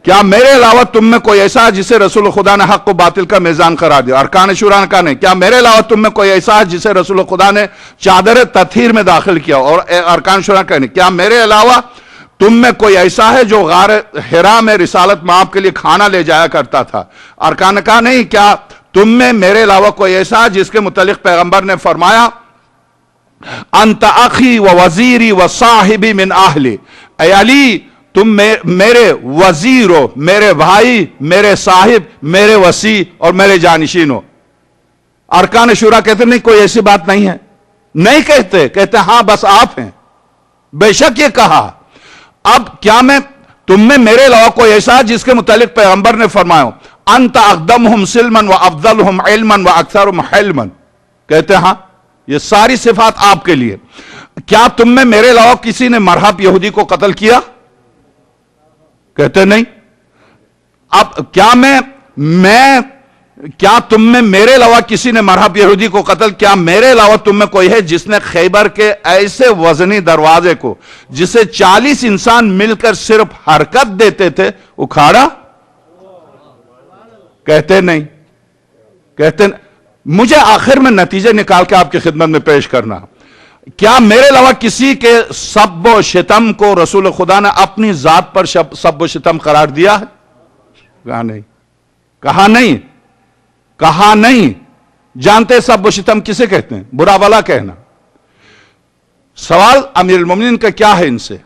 کیا میرے علاوہ تم میں کوئی ایسا ہے جسے رسول خدا نے حق و باطل کا میزان قرار دیا؟ ارکان شورا کا نہیں، کیا میرے علاوہ تم میں کوئی ایسا ہے جسے رسول خدا نے چادر تطہیر میں داخل کیا؟ اور ارکان شورا کا نہیں، کیا میرے علاوہ تم میں کوئی ایسا ہے جو غار حرا میں رسالت مآب کے لیے کھانا لے جایا کرتا تھا؟ ارکان کا نہیں، کیا تم میں میرے علاوہ کوئی ایسا ہے جس کے متعلق پیغمبر نے فرمایا انت اخی و وزیری و صاحبی من اہلی، اے علی تم میرے وزیر ہو، میرے بھائی، میرے صاحب، میرے وصی اور میرے جانشین ہو۔ ارکان شورا کہتے نہیں کوئی ایسی بات نہیں ہے، نہیں کہتے ہاں بس آپ ہیں، بے شک یہ کہا۔ اب کیا تم میں میرے علاوہ کوئی ایسا جس کے متعلق پیغمبر نے فرمایا انت اقدمہم سلما و افضلہم علما و اکثرہم حلما، کہتے ہاں یہ ساری صفات آپ کے لیے۔ کیا تم میں میرے علاوہ کسی نے مرحب یہودی کو قتل کیا؟ کہتے نہیں۔ اب کیا تم میں میرے علاوہ کسی نے مرحب یہودی کو قتل کیا؟ میرے علاوہ تم میں کوئی ہے جس نے خیبر کے ایسے وزنی دروازے کو جسے 40 انسان مل کر صرف حرکت دیتے تھے اکھاڑا؟ کہتے نہیں۔ مجھے آخر میں نتیجے نکال کے آپ کی خدمت میں پیش کرنا، کیا میرے علاوہ کسی کے سب و شتم کو رسول خدا نے اپنی ذات پر سب و شتم قرار دیا ہے؟ کہا نہیں۔ جانتے سب و شتم کسے کہتے ہیں؟ برا بلا کہنا۔ سوال امیر المومنین کا کیا ہے ان سے،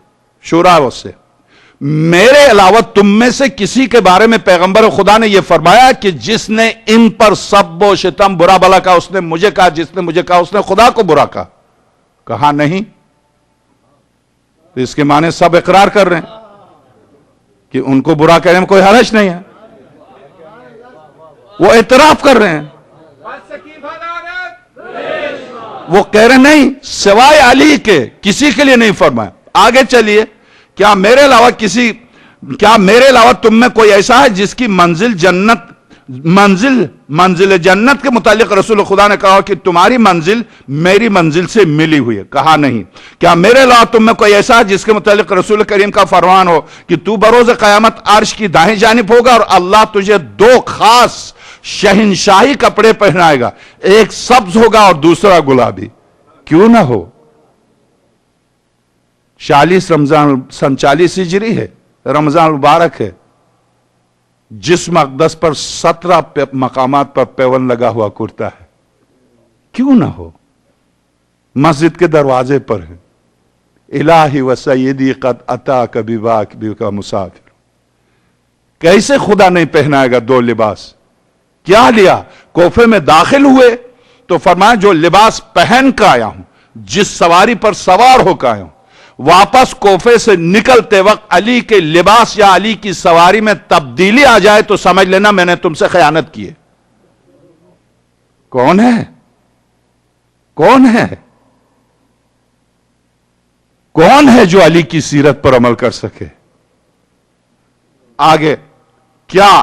شورا سے، میرے علاوہ تم میں سے کسی کے بارے میں پیغمبر خدا نے یہ فرمایا کہ جس نے ان پر سب و شتم برا بلا کہا اس نے مجھے کہا، جس نے مجھے کہا اس نے خدا کو برا کہا؟ کہا نہیں۔ تو اس کے معنی سب اقرار کر رہے ہیں کہ ان کو برا کہنے میں کوئی حرج نہیں ہے، وہ اعتراف کر رہے ہیں، وہ کہہ رہے نہیں سوائے علی کے کسی کے لیے نہیں فرمایا۔ آگے چلیے، کیا میرے علاوہ تم میں کوئی ایسا ہے جس کی منزل جنت کے متعلق رسول خدا نے کہا کہ تمہاری منزل میری منزل سے ملی ہوئی ہے؟ کہا نہیں۔ کیا میرے علاوہ تم میں کوئی ایسا ہے جس کے متعلق رسول کریم کا فرمان ہو کہ تو بروز قیامت عرش کی دائیں جانب ہوگا اور اللہ تجھے 2 خاص شہنشاہی کپڑے پہنائے گا، ایک سبز ہوگا اور دوسرا گلابی؟ کیوں نہ ہو؟ 40 رمضان سن 40 ہجری ہے، رمضان مبارک ہے، جسم اقدس پر 17 مقامات پر پیون لگا ہوا کرتا ہے، کیوں نہ ہو؟ مسجد کے دروازے پر ہے، الہی و سیدی قد اتاک بباک بک مسافر، کیسے خدا نہیں پہنائے گا دو لباس؟ کیا لیا؟ کوفے میں داخل ہوئے تو فرمایا جو لباس پہن کر آیا ہوں، جس سواری پر سوار ہو کر آیا ہوں، واپس کوفے سے نکلتے وقت علی کے لباس یا علی کی سواری میں تبدیلی آ جائے تو سمجھ لینا میں نے تم سے خیانت کی ہے۔ کون ہے؟ کون ہے؟ کون ہے جو علی کی سیرت پر عمل کر سکے؟ آگے کیا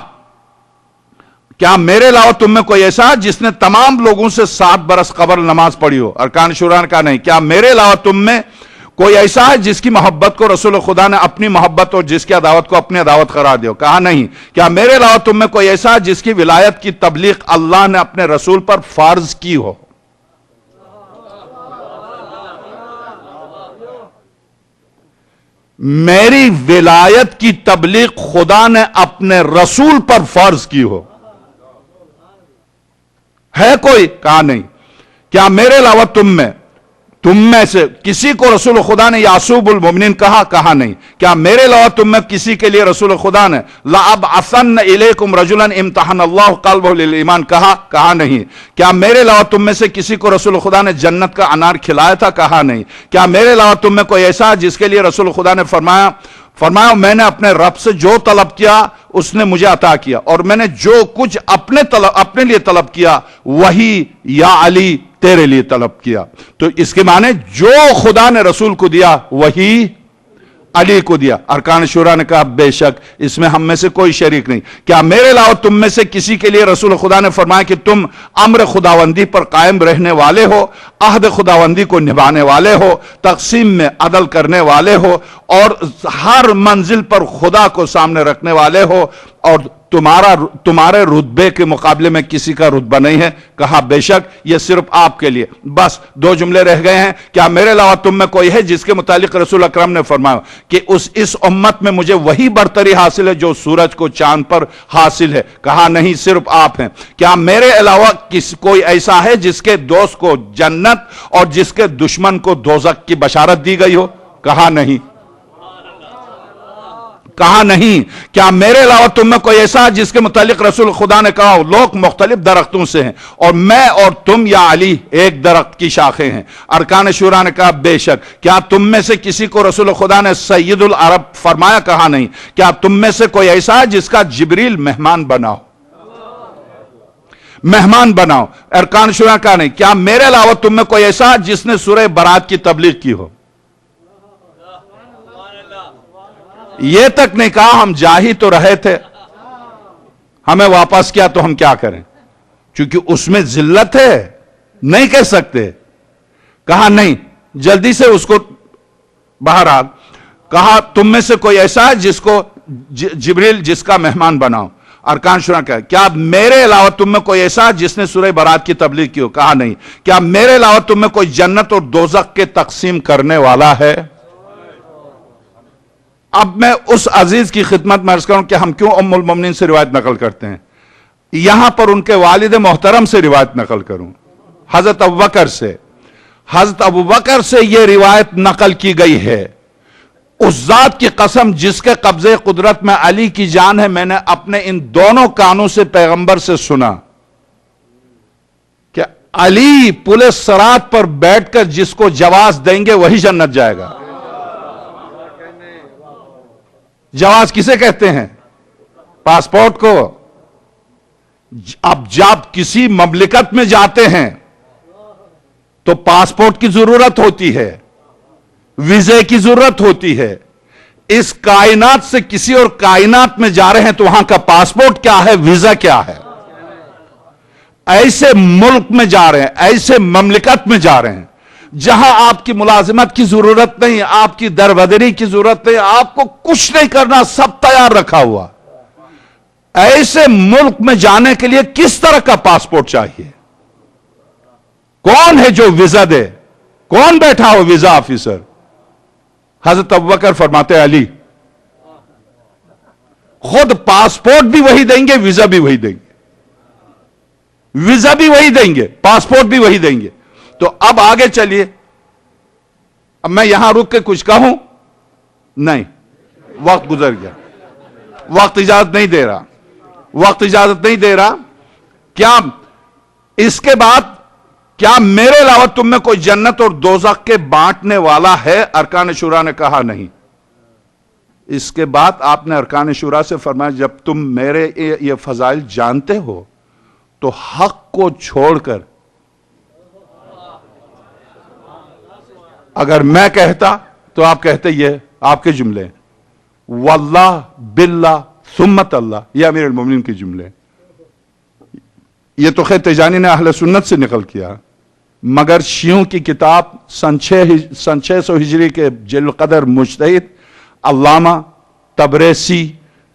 میرے علاوہ تم میں کوئی ایسا جس نے تمام لوگوں سے 7 برس قبل نماز پڑھی ہو؟ ارکان شورا نے کہا نہیں۔ کیا میرے علاوہ تم میں کوئی ایسا ہے جس کی محبت کو رسول خدا نے اپنی محبت اور جس کی عداوت کو اپنی عداوت قرار دیا؟ کہا نہیں۔ کیا میرے علاوہ تم میں کوئی ایسا ہے جس کی ولایت کی تبلیغ اللہ نے اپنے رسول پر فرض کی ہو؟ میری ولایت کی تبلیغ خدا نے اپنے رسول پر فرض کی ہو؟ ہے کوئی؟ کہا نہیں۔ کیا میرے علاوہ تم میں سے کسی کو رسول خدا نے یعصوب المؤمنین کہا؟ کہا نہیں۔ کیا میرے علاوہ تم میں کسی کے لیے رسول خدا نے لَأَبْعَثَنَّ إِلَيْكُمْ رَجُلًا امتحن اللہ قلبہ للایمان کہا؟ کہا نہیں۔ کیا میرے علاوہ تم میں سے کسی کو رسول خدا نے جنت کا انار کھلایا تھا؟ کہا نہیں۔ کیا میرے علاوہ تم میں کوئی ایسا جس کے لیے رسول خدا نے فرمایا میں نے اپنے رب سے جو طلب کیا اس نے مجھے عطا کیا، اور میں نے جو کچھ اپنے لیے طلب کیا وہی یا علی تیرے لیے طلب کیا؟ تو اس کے معنی جو خدا نے رسول کو دیا وہی علی کو دیا۔ ارکان شورا نے کہا بے شک اس میں ہم میں سے کوئی شریک نہیں۔ کیا میرے علاوہ تم میں سے کسی کے لیے رسول خدا نے فرمایا کہ تم امر خداوندی پر قائم رہنے والے ہو، عہد خداوندی کو نبھانے والے ہو، تقسیم میں عدل کرنے والے ہو، اور ہر منزل پر خدا کو سامنے رکھنے والے ہو، اور تمہارے رتبے کے مقابلے میں کسی کا رتبہ نہیں ہے؟ کہا بے شک یہ صرف آپ کے لیے۔ بس 2 جملے رہ گئے ہیں۔ کیا میرے علاوہ تم میں کوئی ہے جس کے متعلق رسول اکرم نے فرمایا کہ اس امت میں مجھے وہی برتری حاصل ہے جو سورج کو چاند پر حاصل ہے؟ کہا نہیں، صرف آپ ہیں۔ کیا میرے علاوہ کوئی ایسا ہے جس کے دوست کو جنت اور جس کے دشمن کو دوزخ کی بشارت دی گئی ہو؟ کہا نہیں۔ کہا نہیں۔ کیا میرے علاوہ تم میں کوئی ایسا جس کے متعلق رسول خدا نے کہا لوگ مختلف درختوں سے ہیں اور میں اور تم یا علی ایک درخت کی شاخیں ہیں؟ ارکان شورا نے کہا بے شک۔ کیا تم میں سے کسی کو رسول خدا نے سید العرب فرمایا؟ کہا نہیں۔ کیا تم میں سے کوئی ایسا ہے جس کا جبریل مہمان بناؤ؟ مہمان بناؤ۔ ارکان شورا کہا نہیں۔ کیا میرے علاوہ تم میں کوئی ایسا جس نے سورہ برات کی تبلیغ کی ہو؟ یہ تک نہیں کہا ہم جا ہی تو رہے تھے، ہمیں واپس کیا تو ہم کیا کریں، چونکہ اس میں ذلت ہے، نہیں کہہ سکتے۔ کہا نہیں، جلدی سے اس کو باہر آ۔ کہا تم میں سے کوئی ایسا ہے جس کو جبریل جس کا مہمان بناؤ؟ ارکان شورا کہا کیا میرے علاوہ تم میں کوئی ایسا جس نے سورہ برات کی تبلیغ کی ہو؟ کہا نہیں۔ کیا میرے علاوہ تم میں کوئی جنت اور دوزخ کے تقسیم کرنے والا ہے؟ اب میں اس عزیز کی خدمت میں عرض کروں کہ ہم کیوں ام المومنین سے روایت نقل کرتے ہیں، یہاں پر ان کے والد محترم سے روایت نقل کروں، حضرت ابوبکر سے۔ حضرت ابوبکر سے یہ روایت نقل کی گئی ہے، اس ذات کی قسم جس کے قبضے قدرت میں علی کی جان ہے، میں نے اپنے ان دونوں کانوں سے پیغمبر سے سنا کہ علی پل صراط پر بیٹھ کر جس کو جواز دیں گے وہی جنت جائے گا۔ جواز کسے کہتے ہیں؟ پاسپورٹ کو۔ اب جب کسی مملکت میں جاتے ہیں تو پاسپورٹ کی ضرورت ہوتی ہے، ویزے کی ضرورت ہوتی ہے۔ اس کائنات سے کسی اور کائنات میں جا رہے ہیں تو وہاں کا پاسپورٹ کیا ہے، ویزا کیا ہے؟ ایسے ملک میں جا رہے ہیں، ایسے مملکت میں جا رہے ہیں جہاں آپ کی ملازمت کی ضرورت نہیں، آپ کی دربدری کی ضرورت نہیں، آپ کو کچھ نہیں کرنا، سب تیار رکھا ہوا۔ ایسے ملک میں جانے کے لیے کس طرح کا پاسپورٹ چاہیے؟ کون ہے جو ویزا دے؟ کون بیٹھا ہو ویزا آفیسر؟ حضرت ابوبکر فرماتے علی، خود پاسپورٹ بھی وہی دیں گے، ویزا بھی وہی دیں گے، ویزا بھی وہی دیں گے، پاسپورٹ بھی وہی دیں گے۔ تو اب آگے چلیے، اب میں یہاں رک کے کچھ کہوں نہیں، وقت گزر گیا۔ وقت اجازت نہیں دے رہا، وقت اجازت نہیں دے رہا. کیا اس کے بعد کیا میرے علاوہ تم میں کوئی جنت اور دوزخ کے بانٹنے والا ہے؟ ارکان شورا نے کہا نہیں. اس کے بعد آپ نے ارکان شورا سے فرمایا جب تم میرے یہ فضائل جانتے ہو تو حق کو چھوڑ کر، اگر میں کہتا تو آپ کہتے یہ آپ کے جملے ہیں، واللہ باللہ ثمت اللہ، یہ امیر المومنین کے جملے ہیں. یہ تو خیر تیجانی نے اہل سنت سے نقل کیا، مگر شیعوں کی کتاب سن 600 ہجری کے جلیل القدر مجتہد علامہ تبریسی،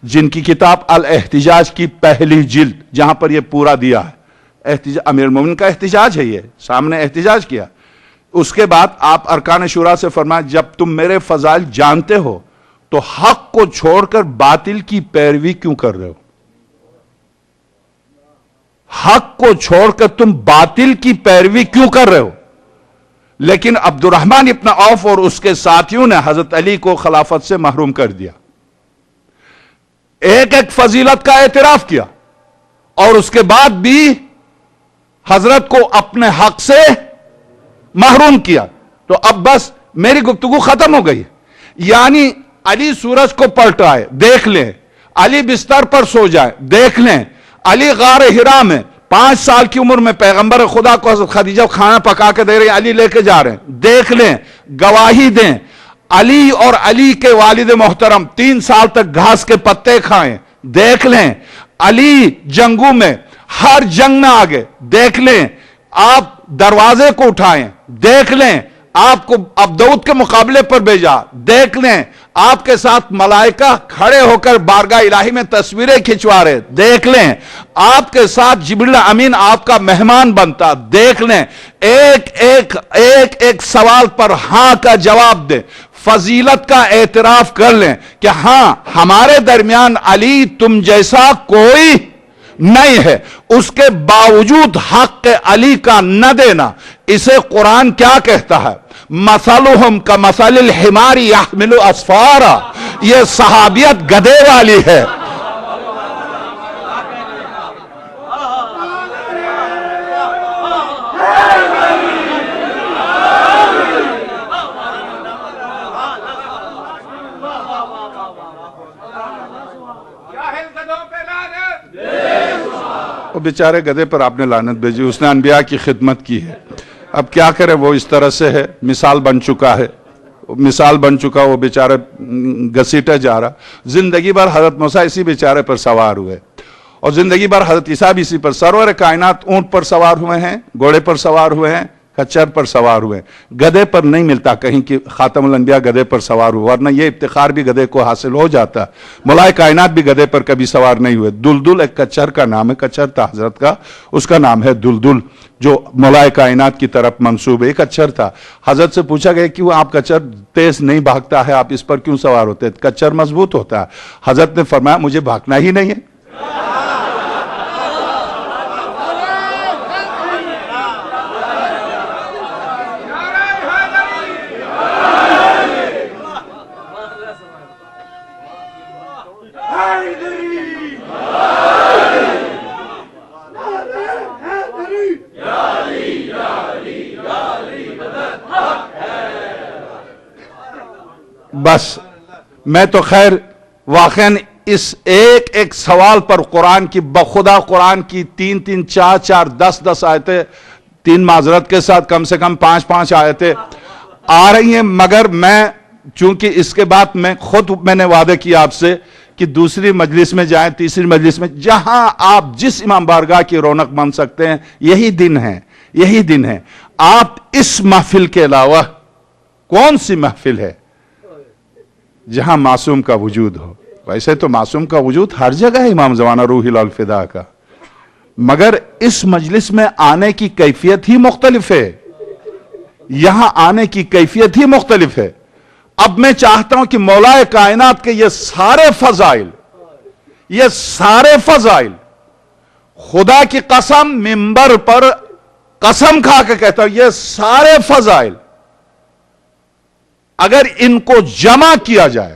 جن کی کتاب الاحتجاج کی پہلی جلد، جہاں پر یہ پورا دیا ہے، امیر المومنین کا احتجاج ہے، یہ سامنے احتجاج کیا. اس کے بعد آپ ارکان شورا سے فرمایا جب تم میرے فضائل جانتے ہو تو حق کو چھوڑ کر باطل کی پیروی کیوں کر رہے ہو؟ حق کو چھوڑ کر تم باطل کی پیروی کیوں کر رہے ہو؟ لیکن عبد الرحمن ابن عوف اور اس کے ساتھیوں نے حضرت علی کو خلافت سے محروم کر دیا، ایک ایک فضیلت کا اعتراف کیا، اور اس کے بعد بھی حضرت کو اپنے حق سے محروم کیا. تو اب بس میری گفتگو ختم ہو گئی. یعنی علی سورج کو پلٹائے دیکھ لیں، علی بستر پر سو جائے دیکھ لیں، علی غار حرا میں 5 سال کی عمر میں پیغمبر خدا کو حضرت خدیجہ کھانا پکا کے دے رہے ہیں، علی لے کے جا رہے ہیں، دیکھ لیں، گواہی دیں. علی اور علی کے والد محترم 3 سال تک گھاس کے پتے کھائیں، دیکھ لیں. علی جنگوں میں ہر جنگ میں آگے، دیکھ لیں. آپ دروازے کو اٹھائیں، دیکھ لیں. آپ کو عبدود کے مقابلے پر بھیجا، دیکھ لیں. آپ کے ساتھ ملائکہ کھڑے ہو کر بارگاہ الہی میں تصویریں کھنچوا رہے، دیکھ لیں. آپ کے ساتھ جبریل امین آپ کا مہمان بنتا، دیکھ لیں. ایک سوال پر ہاں کا جواب دیں، فضیلت کا اعتراف کر لیں کہ ہاں ہمارے درمیان علی تم جیسا کوئی نہیں ہے. اس کے باوجود حق علی کا نہ دینا، اسے قرآن کیا کہتا ہے؟ مثلہم کمثل الحمار یحمل اسفارا. یہ صحابیت گدھے والی ہے. وہ بیچارے گدھے پر آپ نے لعنت بھیجی، اس نے انبیاء کی خدمت کی ہے. اب کیا کرے، وہ اس طرح سے ہے، مثال بن چکا ہے، مثال بن چکا. وہ بیچارے گھسیٹا جا رہا. زندگی بھر حضرت موسیٰ اسی بیچارے پر سوار ہوئے، اور زندگی بھر حضرت عیسیٰ بھی اسی پر. سرور کائنات اونٹ پر سوار ہوئے ہیں، گھوڑے پر سوار ہوئے ہیں، کچر پر سوار ہوئے. گدھے پر نہیں ملتا کہیں کہ خاتم الانبیاء گدھے پر سوار ہوئے، ورنہ یہ افتخار بھی گدھے کو حاصل ہو جاتا. ملائے کائنات بھی گدھے پر کبھی سوار نہیں ہوئے. دلدل ایک کچر کا نام ہے، کچر تھا حضرت کا، اس کا نام ہے دلدل، جو ملائے کائنات کی طرف منسوب ہے. ایک کچر تھا. حضرت سے پوچھا گیا کہ وہ آپ کچر تیز نہیں بھاگتا ہے، آپ اس پر کیوں سوار ہوتے ہیں؟ کچر مضبوط ہوتا ہے. حضرت نے فرمایا مجھے بھاگنا ہی نہیں ہے. بس میں تو خیر واقعاً اس ایک سوال پر قرآن کی بخدا قرآن کی 3 4 10 آیتیں، 3 معذرت کے ساتھ کم سے کم 5 آیتیں آ رہی ہیں. مگر میں چونکہ اس کے بعد میں نے وعدہ کیا آپ سے کہ دوسری مجلس میں جائیں، تیسری مجلس میں، جہاں آپ جس امام بارگاہ کی رونق بن سکتے ہیں، یہی دن ہے، یہی دن ہے. آپ اس محفل کے علاوہ کون سی محفل ہے جہاں معصوم کا وجود ہو؟ ویسے تو معصوم کا وجود ہر جگہ ہے، امام زمانہ روح الفدا کا، مگر اس مجلس میں آنے کی کیفیت ہی مختلف ہے، یہاں آنے کی کیفیت ہی مختلف ہے. اب میں چاہتا ہوں کہ مولا کائنات کے یہ سارے فضائل خدا کی قسم منبر پر قسم کھا کے کہتا ہوں، یہ سارے فضائل اگر ان کو جمع کیا جائے،